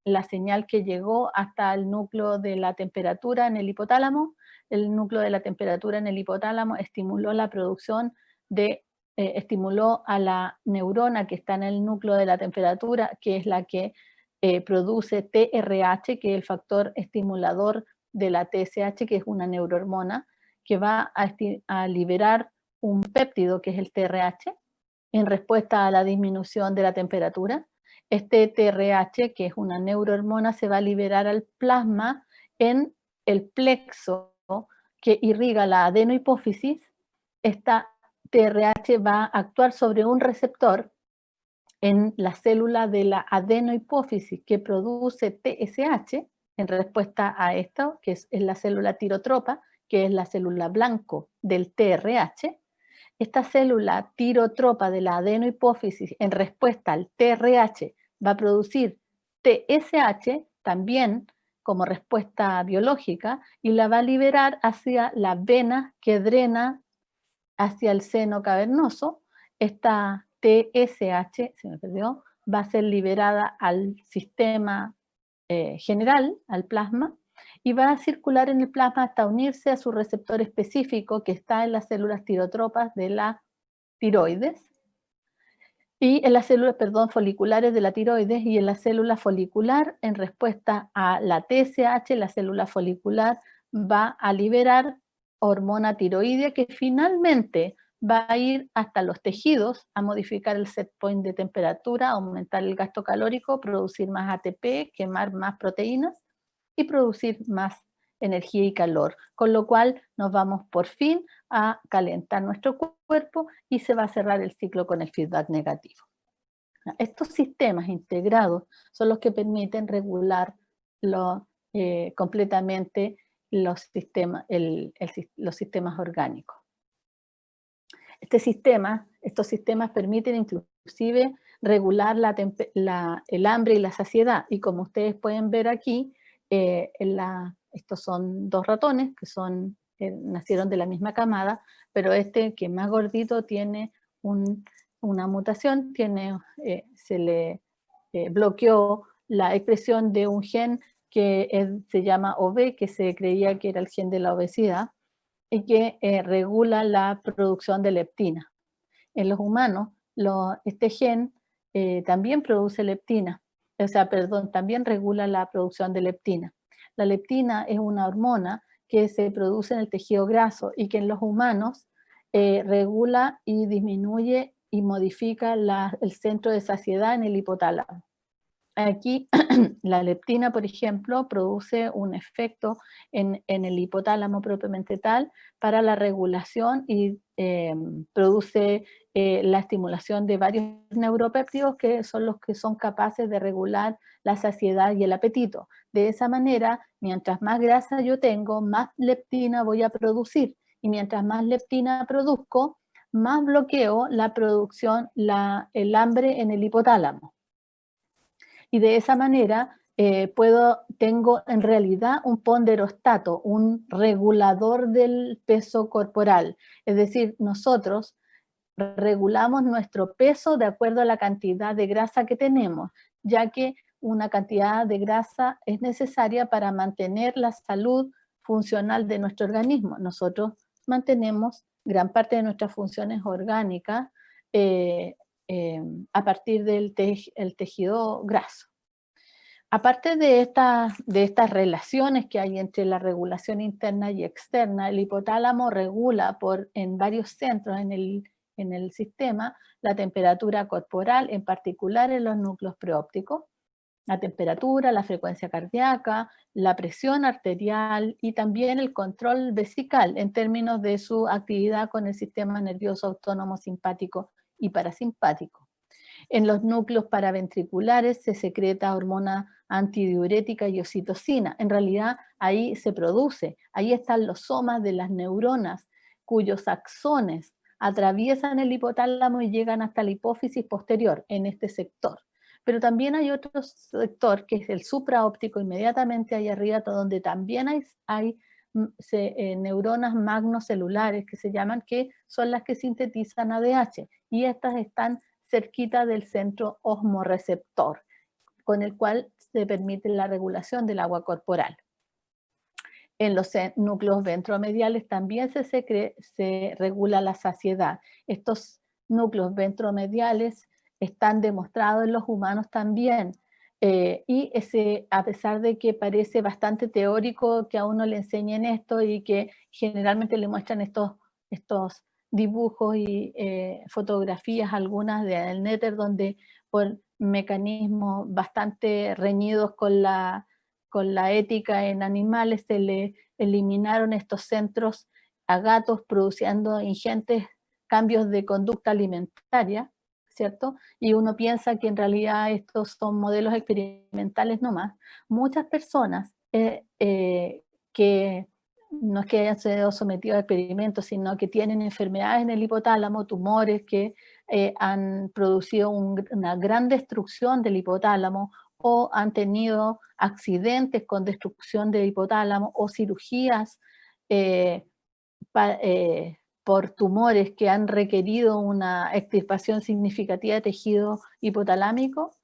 la señal que llegó hasta el núcleo de la temperatura en el hipotálamo. El núcleo de la temperatura en el hipotálamo estimuló la producción estimuló a la neurona que está en el núcleo de la temperatura, que es la que produce TRH, que es el factor estimulador de la TSH, que es una neurohormona, que va a liberar un péptido, que es el TRH, en respuesta a la disminución de la temperatura. Este TRH, que es una neurohormona, se va a liberar al plasma en el plexo que irriga la adenohipófisis. Esta TRH va a actuar sobre un receptor en la célula de la adenohipófisis que produce TSH en respuesta a esto, que es la célula tirotropa, que es la célula blanco del TRH. Esta célula tirotropa de la adenohipófisis en respuesta al TRH va a producir TSH también como respuesta biológica y la va a liberar hacia la vena que drena hacia el seno cavernoso. Esta TSH, se me perdió, va a ser liberada al sistema general, al plasma, y va a circular en el plasma hasta unirse a su receptor específico que está en las células tirotropas de la tiroides, y en las células, foliculares de la tiroides, y en la célula folicular, en respuesta a la TSH, la célula folicular va a liberar hormona tiroidea que finalmente va a ir hasta los tejidos a modificar el set point de temperatura, aumentar el gasto calórico, producir más ATP, quemar más proteínas y producir más energía y calor, con lo cual nos vamos por fin a calentar nuestro cuerpo y se va a cerrar el ciclo con el feedback negativo. Estos sistemas integrados son los que permiten regular completamente los sistemas orgánicos. Estos sistemas permiten inclusive regular el hambre y la saciedad, y como ustedes pueden ver aquí, en la estos son 2 ratones que nacieron de la misma camada, pero este que es más gordito tiene una mutación, se le bloqueó la expresión de un gen que se llama OB, que se creía que era el gen de la obesidad, y que regula la producción de leptina. En los humanos, este gen también produce leptina, también regula la producción de leptina. La leptina es una hormona que se produce en el tejido graso y que en los humanos regula y disminuye y modifica el centro de saciedad en el hipotálamo. Aquí la leptina, por ejemplo, produce un efecto en el hipotálamo propiamente tal para la regulación y produce la estimulación de varios neuropéptidos que son los que son capaces de regular la saciedad y el apetito. De esa manera, mientras más grasa yo tengo, más leptina voy a producir. Y mientras más leptina produzco, más bloqueo la producción, el hambre en el hipotálamo. Y de esa manera tengo en realidad un ponderostato, un regulador del peso corporal. Es decir, nosotros regulamos nuestro peso de acuerdo a la cantidad de grasa que tenemos, ya que una cantidad de grasa es necesaria para mantener la salud funcional de nuestro organismo. Nosotros mantenemos gran parte de nuestras funciones orgánicas a partir del tejido graso. Aparte de estas relaciones que hay entre la regulación interna y externa, el hipotálamo regula en varios centros en el sistema la temperatura corporal, en particular en los núcleos preópticos, la temperatura, la frecuencia cardíaca, la presión arterial y también el control vesical en términos de su actividad con el sistema nervioso autónomo simpático y parasimpático. En los núcleos paraventriculares se secreta hormona antidiurética y oxitocina. En realidad ahí se produce, ahí están los somas de las neuronas cuyos axones atraviesan el hipotálamo y llegan hasta la hipófisis posterior en este sector. Pero también hay otro sector que es el supraóptico, inmediatamente ahí arriba, donde también hay neuronas magnocelulares que se llaman, que son las que sintetizan ADH, y estas están cerquita del centro osmorreceptor, con el cual se permite la regulación del agua corporal. En los núcleos ventromediales también se regula la saciedad. Estos núcleos ventromediales están demostrados en los humanos también, y a pesar de que parece bastante teórico que a uno le enseñen esto y que generalmente le muestran estos dibujos y fotografías, algunas del Netter, donde por mecanismos bastante reñidos con la ética en animales se le eliminaron estos centros a gatos, produciendo ingentes cambios de conducta alimentaria, ¿cierto? Y uno piensa que en realidad estos son modelos experimentales nomás. Muchas personas que no es que hayan sido sometidos a experimentos, sino que tienen enfermedades en el hipotálamo, tumores que han producido una gran destrucción del hipotálamo, o han tenido accidentes con destrucción del hipotálamo, o cirugías por tumores que han requerido una extirpación significativa de tejido hipotalámico,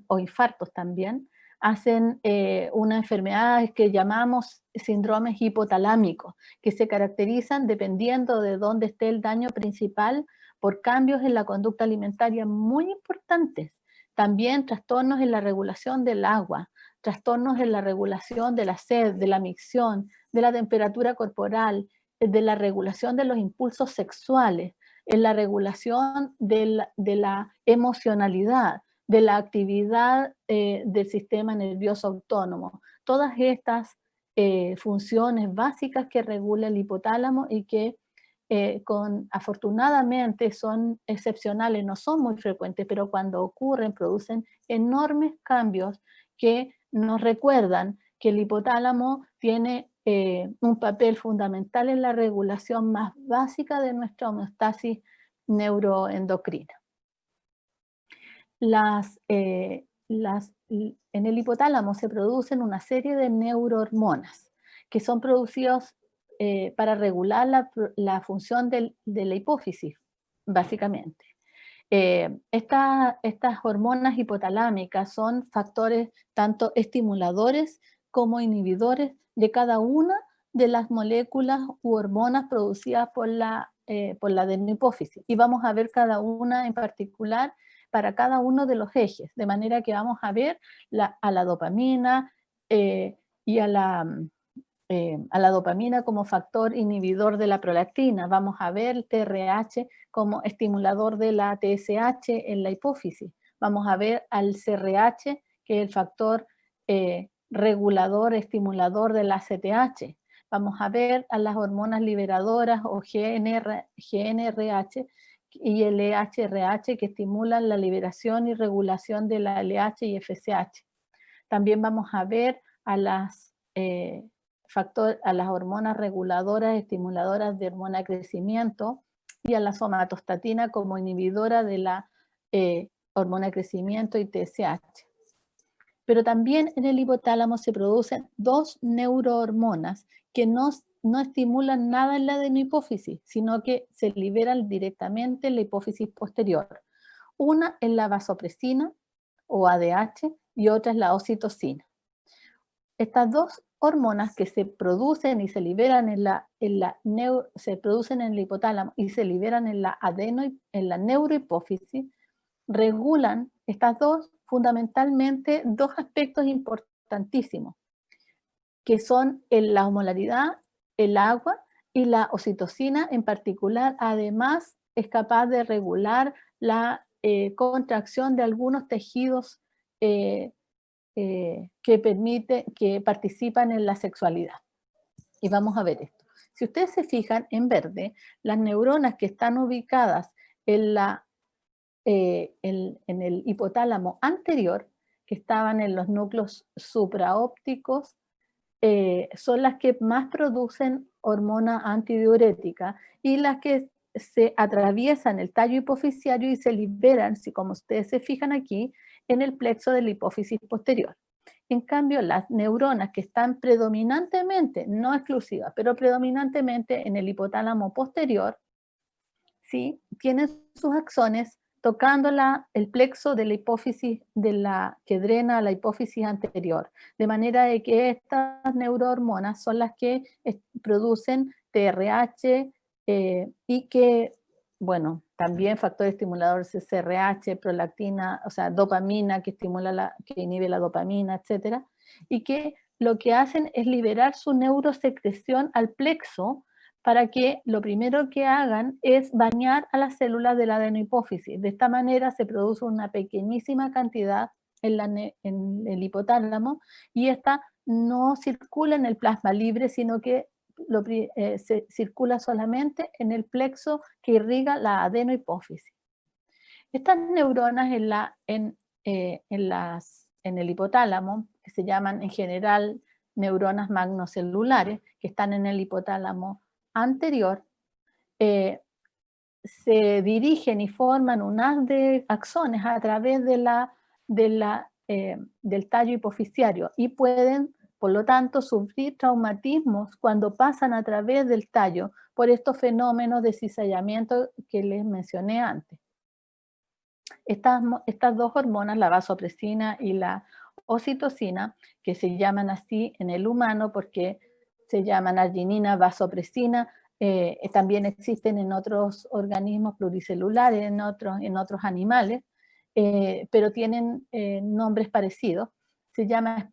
o infartos también, hacen una enfermedad que llamamos síndromes hipotalámicos, que se caracterizan dependiendo de dónde esté el daño principal por cambios en la conducta alimentaria muy importantes. También trastornos en la regulación del agua, trastornos en la regulación de la sed, de la micción, de la temperatura corporal, de la regulación de los impulsos sexuales, en la regulación de la emocionalidad, de la actividad del sistema nervioso autónomo. Todas estas funciones básicas que regula el hipotálamo y que afortunadamente son excepcionales, no son muy frecuentes, pero cuando ocurren producen enormes cambios que nos recuerdan que el hipotálamo tiene un papel fundamental en la regulación más básica de nuestra homeostasis neuroendocrina. En en el hipotálamo se producen una serie de neurohormonas que son producidos para regular la función de la hipófisis, básicamente. Estas hormonas hipotalámicas son factores tanto estimuladores como inhibidores de cada una de las moléculas u hormonas producidas por la adenohipófisis. Y vamos a ver cada una en particular para cada uno de los ejes, de manera que vamos a ver a la dopamina y a la dopamina como factor inhibidor de la prolactina. Vamos a ver el TRH como estimulador de la TSH en la hipófisis. Vamos a ver al CRH, que es el factor regulador, estimulador de la CTH. Vamos a ver a las hormonas liberadoras o GNRH y el LHRH, que estimulan la liberación y regulación de la LH y FSH. También vamos a ver a las hormonas reguladoras, estimuladoras de hormona de crecimiento, y a la somatostatina como inhibidora de la hormona de crecimiento y TSH. Pero también en el hipotálamo se producen dos neurohormonas que no estimulan nada en la adenohipófisis, sino que se liberan directamente en la hipófisis posterior. Una es la vasopresina o ADH y otra es la oxitocina. Estas dos hormonas que se producen y se liberan se producen en el hipotálamo y se liberan en la neurohipófisis, regulan estas dos fundamentalmente dos aspectos importantísimos, que son la osmolaridad, el agua y la oxitocina en particular. Además, es capaz de regular la contracción de algunos tejidos que participan en la sexualidad. Y vamos a ver esto. Si ustedes se fijan en verde, las neuronas que están ubicadas en el hipotálamo anterior, que estaban en los núcleos supraópticos, son las que más producen hormona antidiurética y las que se atraviesan el tallo hipofisiario y se liberan, si como ustedes se fijan aquí, en el plexo de la hipófisis posterior. En cambio, las neuronas que están predominantemente, no exclusivas, pero predominantemente en el hipotálamo posterior, ¿sí?, tienen sus axones tocando el plexo de la hipófisis que drena a la hipófisis anterior, de manera de que estas neurohormonas son las que producen TRH y que, bueno, también factor estimulador CRH, prolactina, o sea, dopamina que inhibe la dopamina, etcétera, y que lo que hacen es liberar su neurosecreción al plexo para que lo primero que hagan es bañar a las células de la adenohipófisis. De esta manera se produce una pequeñísima cantidad en el hipotálamo y esta no circula en el plasma libre, sino que se circula solamente en el plexo que irriga la adenohipófisis. Estas neuronas en el hipotálamo, que se llaman en general neuronas magnocelulares, que están en el hipotálamo anterior, se dirigen y forman un haz de axones a través del tallo hipofisiario y pueden, por lo tanto, sufrir traumatismos cuando pasan a través del tallo por estos fenómenos de cizallamiento que les mencioné antes. Estas dos hormonas, la vasopresina y la oxitocina, que se llaman así en el humano porque se llaman arginina, vasopresina, también existen en otros organismos pluricelulares, en otros animales, pero tienen nombres parecidos. Se llama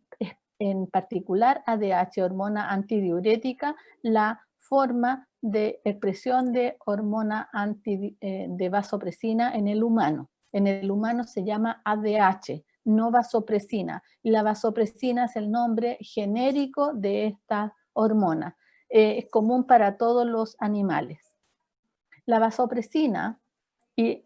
en particular ADH, hormona antidiurética, la forma de expresión de hormona de vasopresina en el humano. En el humano se llama ADH, no vasopresina. Y la vasopresina es el nombre genérico de esta hormona. Es común para todos los animales. La vasopresina y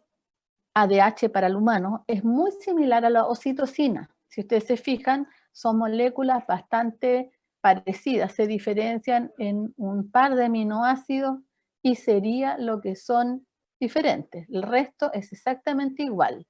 ADH para el humano es muy similar a la oxitocina. Si ustedes se fijan, son moléculas bastante parecidas, se diferencian en un par de aminoácidos y sería lo que son diferentes. El resto es exactamente igual.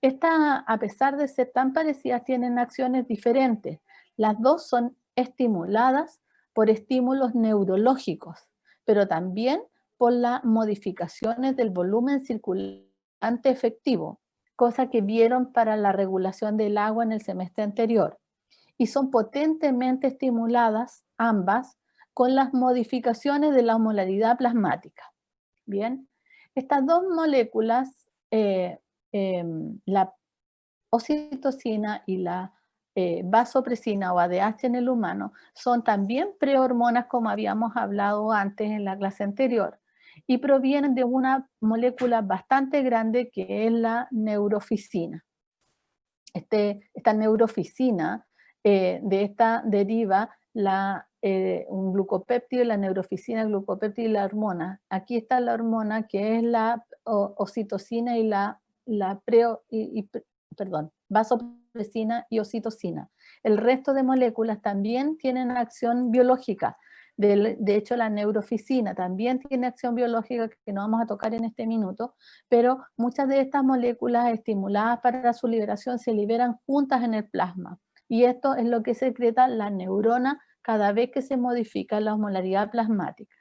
Estas, a pesar de ser tan parecidas, tienen acciones diferentes. Las dos son estimuladas por estímulos neurológicos, pero también por las modificaciones del volumen circulante efectivo, cosa que vieron para la regulación del agua en el semestre anterior. Y son potentemente estimuladas ambas con las modificaciones de la osmolaridad plasmática. Bien, estas dos moléculas, la oxitocina y la vasopresina o ADH en el humano, son también prehormonas, como habíamos hablado antes en la clase anterior, y provienen de una molécula bastante grande que es la neurofisina. Esta neurofisina, de esta deriva un glucopéptido, la neurofisina, el glucopéptido y la hormona. Aquí está la hormona que es la oxitocina y vasopresina y oxitocina. El resto de moléculas también tienen acción biológica. De hecho, la neurofisina también tiene acción biológica que no vamos a tocar en este minuto, pero muchas de estas moléculas estimuladas para su liberación se liberan juntas en el plasma. Y esto es lo que secreta la neurona cada vez que se modifica la osmolaridad plasmática.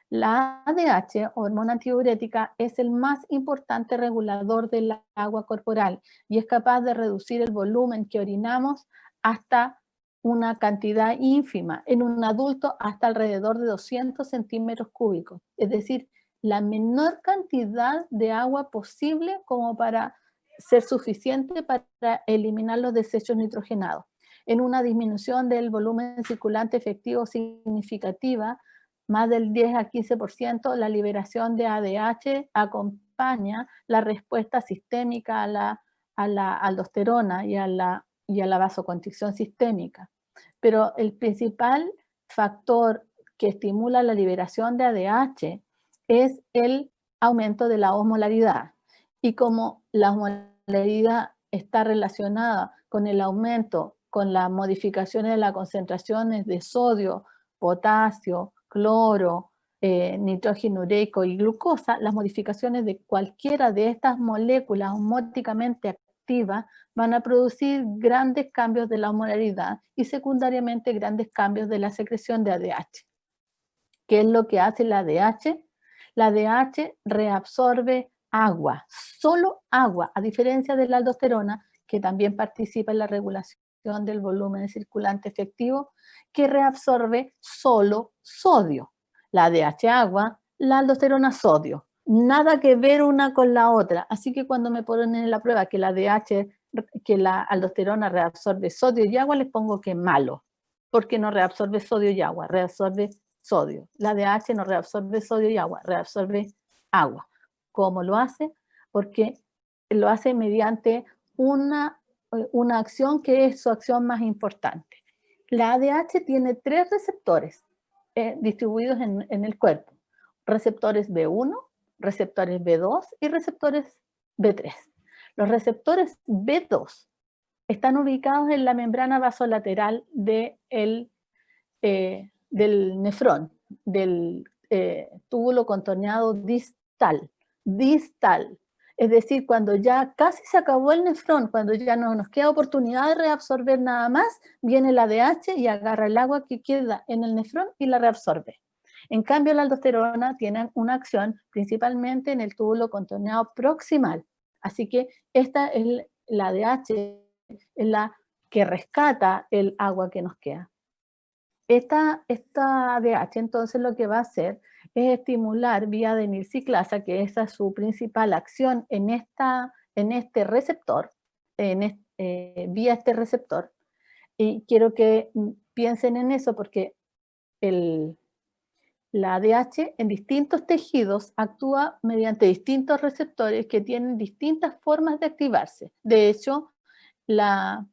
La ADH, hormona antidiurética, es el más importante regulador del agua corporal y es capaz de reducir el volumen que orinamos hasta una cantidad ínfima, en un adulto hasta alrededor de 200 centímetros cúbicos, es decir, la menor cantidad de agua posible como para ser suficiente para eliminar los desechos nitrogenados. En una disminución del volumen circulante efectivo significativa, más del 10 a 15%, la liberación de ADH acompaña la respuesta sistémica a la aldosterona y a la vasoconstricción sistémica. Pero el principal factor que estimula la liberación de ADH es el aumento de la osmolaridad. Y como la osmolaridad está relacionada con el aumento, con las modificaciones de las concentraciones de sodio, potasio, cloro, nitrógeno ureico y glucosa, las modificaciones de cualquiera de estas moléculas osmóticamente activas van a producir grandes cambios de la osmolaridad y secundariamente grandes cambios de la secreción de ADH. ¿Qué es lo que hace la ADH? La ADH reabsorbe agua, solo agua, a diferencia de la aldosterona, que también participa en la regulación del volumen circulante efectivo, que reabsorbe solo sodio. La ADH agua, la aldosterona sodio. Nada que ver una con la otra. Así que cuando me ponen en la prueba que la ADH, que la aldosterona reabsorbe sodio y agua, les pongo que malo, porque no reabsorbe sodio y agua, reabsorbe sodio. La ADH no reabsorbe sodio y agua, reabsorbe agua. ¿Cómo lo hace? Porque lo hace mediante una acción que es su acción más importante. La ADH tiene 3 receptores distribuidos en el cuerpo. Receptores B1, receptores B2 y receptores B3. Los receptores B2 están ubicados en la membrana vasolateral del nefrón, del túbulo contorneado distal. Es decir, cuando ya casi se acabó el nefrón, cuando ya no nos queda oportunidad de reabsorber nada más, viene la ADH y agarra el agua que queda en el nefrón y la reabsorbe. En cambio, la aldosterona tiene una acción principalmente en el túbulo contorneado proximal. Así que esta es la ADH, es la que rescata el agua que nos queda. Esta ADH entonces lo que va a hacer es estimular vía adenilciclasa, que esa es su principal acción en este receptor, vía este receptor. Y quiero que piensen en eso porque la ADH en distintos tejidos actúa mediante distintos receptores que tienen distintas formas de activarse. De hecho, el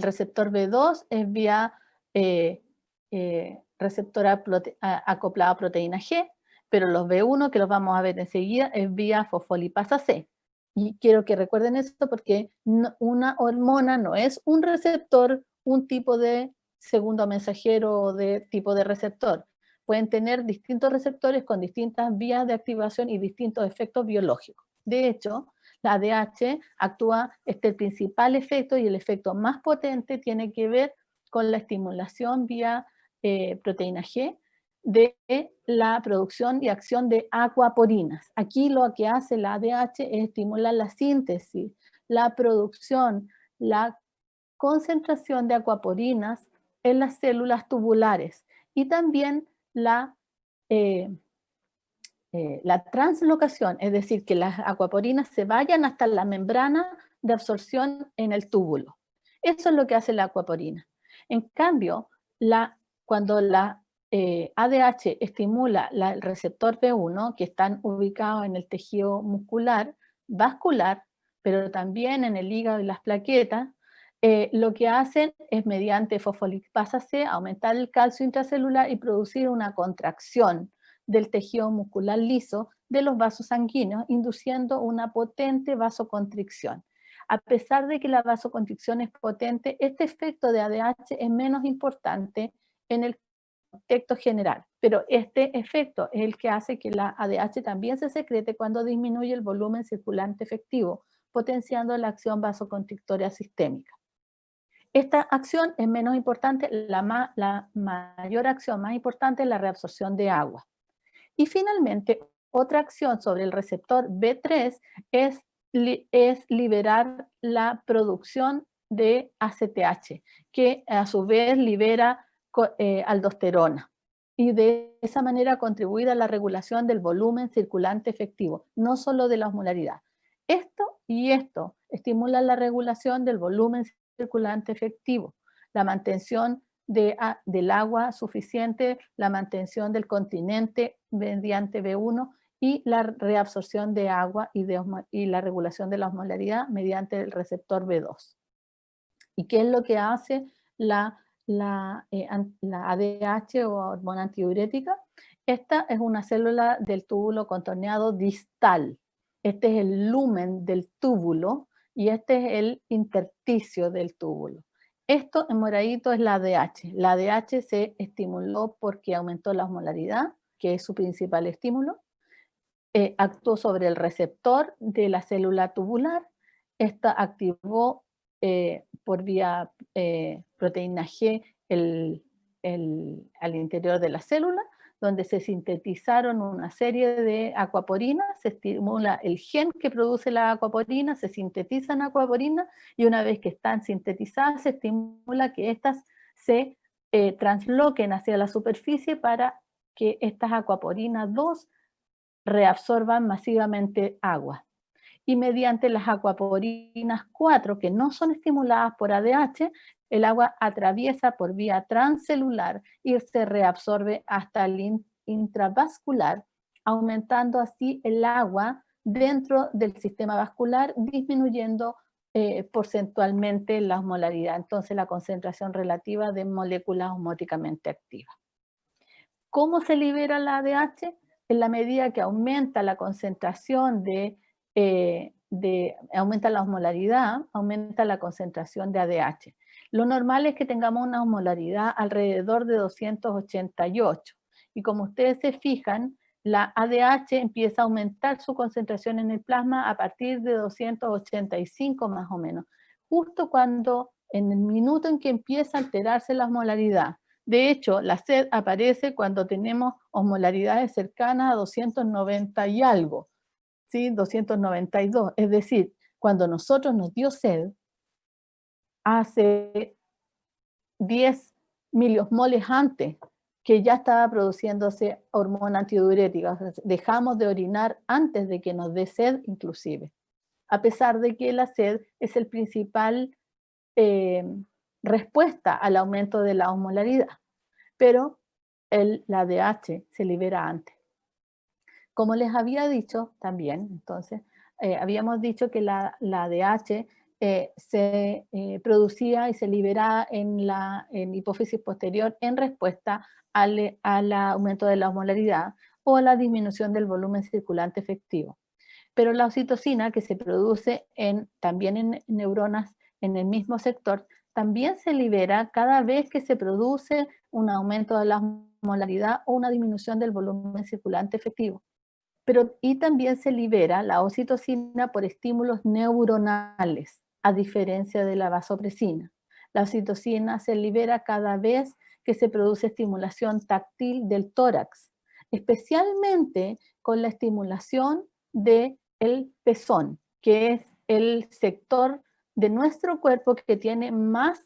receptor B2 es vía receptor acoplado a proteína G, pero los B1, que los vamos a ver enseguida, es vía fosfolipasa C. Y quiero que recuerden esto porque una hormona no es un receptor, un tipo de segundo mensajero o de tipo de receptor. Pueden tener distintos receptores con distintas vías de activación y distintos efectos biológicos. De hecho, la ADH actúa, el principal efecto y el efecto más potente tiene que ver con la estimulación vía proteína G de la producción y acción de acuaporinas. Aquí lo que hace la ADH es estimular la síntesis, la producción, la concentración de acuaporinas en las células tubulares y también la translocación, es decir, que las acuaporinas se vayan hasta la membrana de absorción en el túbulo. Eso es lo que hace la acuaporina. En cambio, cuando la ADH estimula el receptor B1, que están ubicados en el tejido muscular, vascular, pero también en el hígado y las plaquetas, lo que hacen es mediante fosfolipasa C aumentar el calcio intracelular y producir una contracción del tejido muscular liso de los vasos sanguíneos, induciendo una potente vasoconstricción. A pesar de que la vasoconstricción es potente, este efecto de ADH es menos importante en el contexto general, pero este efecto es el que hace que la ADH también se secrete cuando disminuye el volumen circulante efectivo, potenciando la acción vasoconstrictoria sistémica. Esta acción es menos importante, la mayor acción más importante es la reabsorción de agua. Y finalmente, otra acción sobre el receptor B3 es liberar la producción de ACTH, que a su vez libera aldosterona, y de esa manera contribuir a la regulación del volumen circulante efectivo, no solo de la osmolaridad. Esto y esto estimulan la regulación del volumen circulante efectivo, la mantención del agua suficiente, la mantención del continente mediante B1 y la reabsorción de agua y la regulación de la osmolaridad mediante el receptor B2. ¿Y qué es lo que hace la ADH o hormona antidiurética? Esta es una célula del túbulo contorneado distal. Este es el lumen del túbulo y este es el intersticio del túbulo. Esto en moradito es la ADH. La ADH se estimuló porque aumentó la osmolaridad, que es su principal estímulo. Actuó sobre el receptor de la célula tubular. Esta activó por vía proteína G al interior de la célula, donde se sintetizaron una serie de acuaporinas, se estimula el gen que produce la acuaporina, se sintetizan acuaporinas y una vez que están sintetizadas se estimula que éstas se transloquen hacia la superficie para que estas acuaporinas 2 reabsorban masivamente agua. Y mediante las acuaporinas 4, que no son estimuladas por ADH, el agua atraviesa por vía transcelular y se reabsorbe hasta el intravascular, aumentando así el agua dentro del sistema vascular, disminuyendo porcentualmente la osmolaridad, entonces la concentración relativa de moléculas osmóticamente activas. ¿Cómo se libera la ADH? En la medida que aumenta la concentración aumenta la osmolaridad, aumenta la concentración de ADH. Lo normal es que tengamos una osmolaridad alrededor de 288. Y como ustedes se fijan, la ADH empieza a aumentar su concentración en el plasma a partir de 285 más o menos. Justo cuando, en el minuto en que empieza a alterarse la osmolaridad. De hecho, la sed aparece cuando tenemos osmolaridades cercanas a 290 y algo. ¿Sí? 292, es decir, cuando nosotros nos dio sed, hace 10 miliosmoles antes, que ya estaba produciéndose hormona antidiurética, dejamos de orinar antes de que nos dé sed inclusive, a pesar de que la sed es el principal respuesta al aumento de la osmolaridad, pero la ADH se libera antes. Como les había dicho también, entonces, habíamos dicho que la ADH se producía y se liberaba en hipófisis posterior en respuesta al aumento de la osmolaridad o a la disminución del volumen circulante efectivo. Pero la oxitocina, que se produce también en neuronas en el mismo sector, también se libera cada vez que se produce un aumento de la osmolaridad o una disminución del volumen circulante efectivo. y también se libera la oxitocina por estímulos neuronales, a diferencia de la vasopresina. La oxitocina se libera cada vez que se produce estimulación táctil del tórax, especialmente con la estimulación del pezón, que es el sector de nuestro cuerpo que tiene más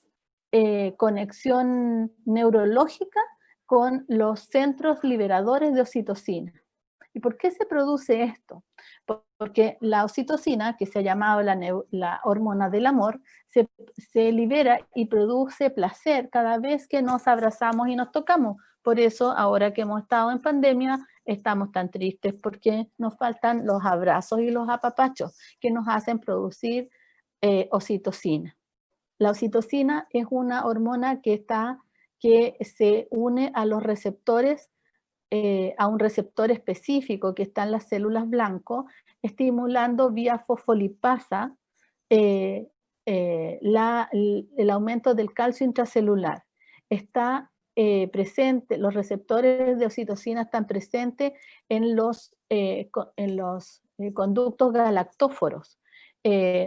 conexión neurológica con los centros liberadores de oxitocina. ¿Y por qué se produce esto? Porque la oxitocina, que se ha llamado la hormona del amor, se libera y produce placer cada vez que nos abrazamos y nos tocamos. Por eso, ahora que hemos estado en pandemia, estamos tan tristes porque nos faltan los abrazos y los apapachos que nos hacen producir oxitocina. La oxitocina es una hormona que se une a los receptores, a un receptor específico que está en las células blanco, estimulando vía fosfolipasa el aumento del calcio intracelular. Está presente, los receptores de oxitocina están presentes en los conductos galactóforos,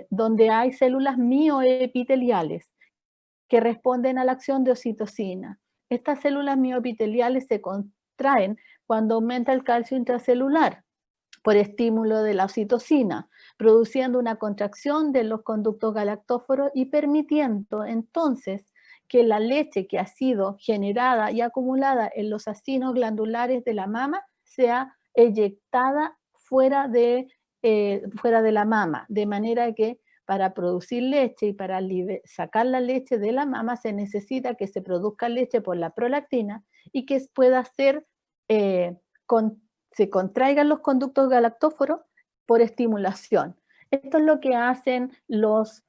donde hay células mioepiteliales que responden a la acción de oxitocina. Estas células mioepiteliales se contraen cuando aumenta el calcio intracelular por estímulo de la oxitocina, produciendo una contracción de los conductos galactóforos y permitiendo entonces que la leche que ha sido generada y acumulada en los acinos glandulares de la mama sea eyectada fuera de la mama, de manera que para producir leche y para sacar la leche de la mama se necesita que se produzca leche por la prolactina y que pueda ser, se contraigan los conductos galactóforos por estimulación. Esto es lo que hacen los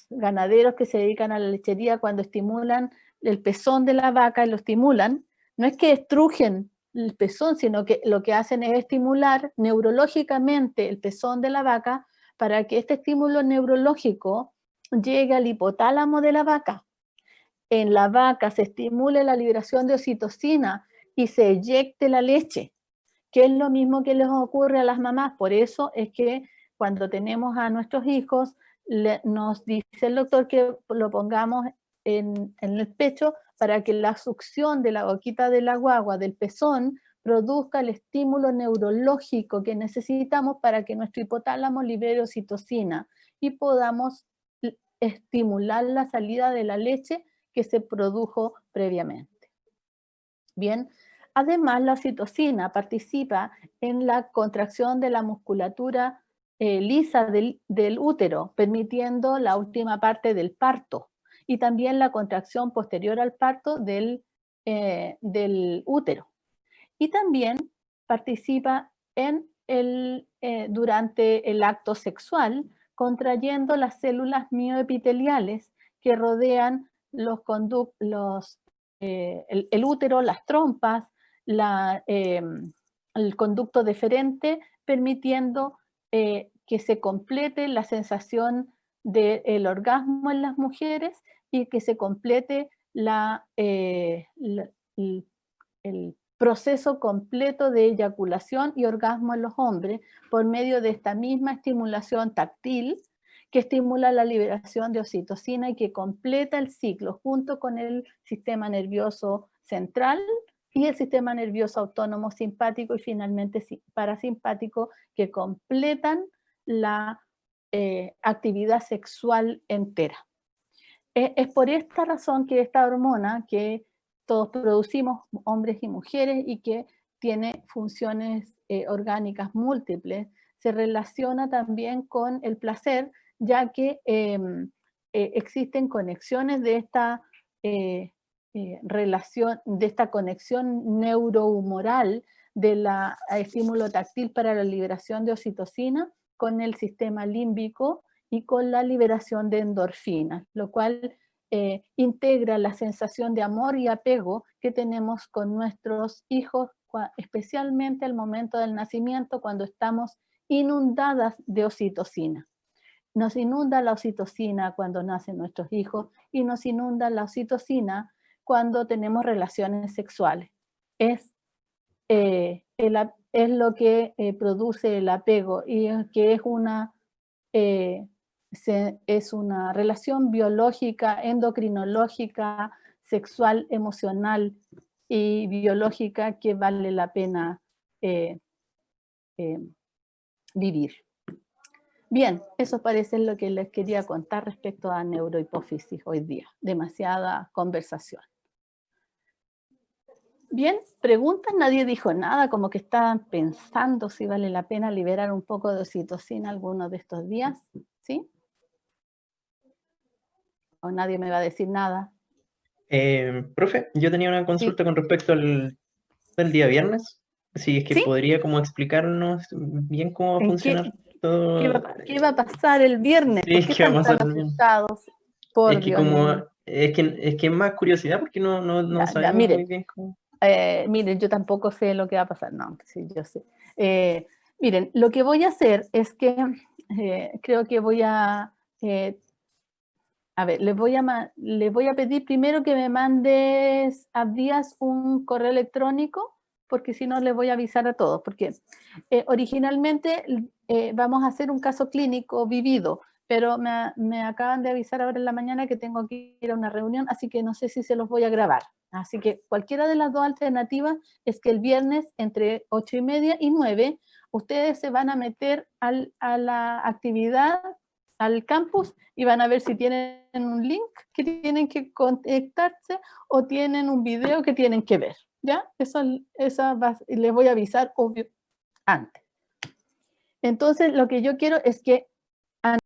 ganaderos que se dedican a la lechería cuando estimulan el pezón de la vaca y lo estimulan. No es que estrujen el pezón, sino que lo que hacen es estimular neurológicamente el pezón de la vaca para que este estímulo neurológico llegue al hipotálamo de la vaca. En la vaca se estimule la liberación de oxitocina y se eyecte la leche, que es lo mismo que les ocurre a las mamás. Por eso es que cuando tenemos a nuestros hijos, nos dice el doctor que lo pongamos en el pecho para que la succión de la boquita de la guagua, del pezón, produzca el estímulo neurológico que necesitamos para que nuestro hipotálamo libere oxitocina y podamos estimular la salida de la leche que se produjo previamente. Bien, además la oxitocina participa en la contracción de la musculatura lisa del útero, permitiendo la última parte del parto y también la contracción posterior al parto del útero. Y también participa durante el acto sexual, contrayendo las células mioepiteliales que rodean el útero, las trompas, el conducto deferente, permitiendo que se complete la sensación del orgasmo en las mujeres y que se complete el proceso completo de eyaculación y orgasmo en los hombres por medio de esta misma estimulación táctil que estimula la liberación de oxitocina y que completa el ciclo junto con el sistema nervioso central y el sistema nervioso autónomo simpático y finalmente parasimpático, que completan la actividad sexual entera. Es por esta razón que esta hormona que todos producimos, hombres y mujeres, y que tiene funciones orgánicas múltiples, se relaciona también con el placer, ya que existen conexiones de esta relación, de esta conexión neurohumoral del estímulo táctil para la liberación de oxitocina con el sistema límbico y con la liberación de endorfinas, lo cual integra la sensación de amor y apego que tenemos con nuestros hijos, especialmente al momento del nacimiento, cuando estamos inundadas de oxitocina. Nos inunda la oxitocina cuando nacen nuestros hijos y nos inunda la oxitocina cuando tenemos relaciones sexuales. Es es lo que produce el apego, y que es una relación biológica, endocrinológica, sexual, emocional y biológica que vale la pena vivir. Bien, eso parece lo que les quería contar respecto a neurohipófisis hoy día. Demasiada conversación. Bien, preguntas, nadie dijo nada, como que estaban pensando si vale la pena liberar un poco de oxitocina algunos de estos días, ¿sí? O nadie me va a decir nada. Profe, yo tenía una consulta con respecto al día viernes. Si es que ¿Sí? podría como explicarnos bien cómo va a funcionar todo. ¿Qué va a pasar el viernes? Sí, ¿Por qué ¿qué va a están tan pasar el viernes? asustados? Por Es que Dios como, mío. es que es más curiosidad porque no Ya, sabemos miren. muy bien cómo. Miren, yo tampoco sé lo que va a pasar. No, sí, yo sé. Miren, lo que voy a hacer es que creo que voy a ver, les voy a pedir primero que me mandes a Díaz un correo electrónico, porque si no les voy a avisar a todos, porque originalmente vamos a hacer un caso clínico vivido, pero me acaban de avisar ahora en la mañana que tengo que ir a una reunión, así que no sé si se los voy a grabar. Así que cualquiera de las dos alternativas es que el viernes entre 8:30 y 9 ustedes se van a meter a la actividad, al campus, y van a ver si tienen un link que tienen que conectarse o tienen un video que tienen que ver, ¿ya? Les voy a avisar, obvio, antes. Entonces, lo que yo quiero es que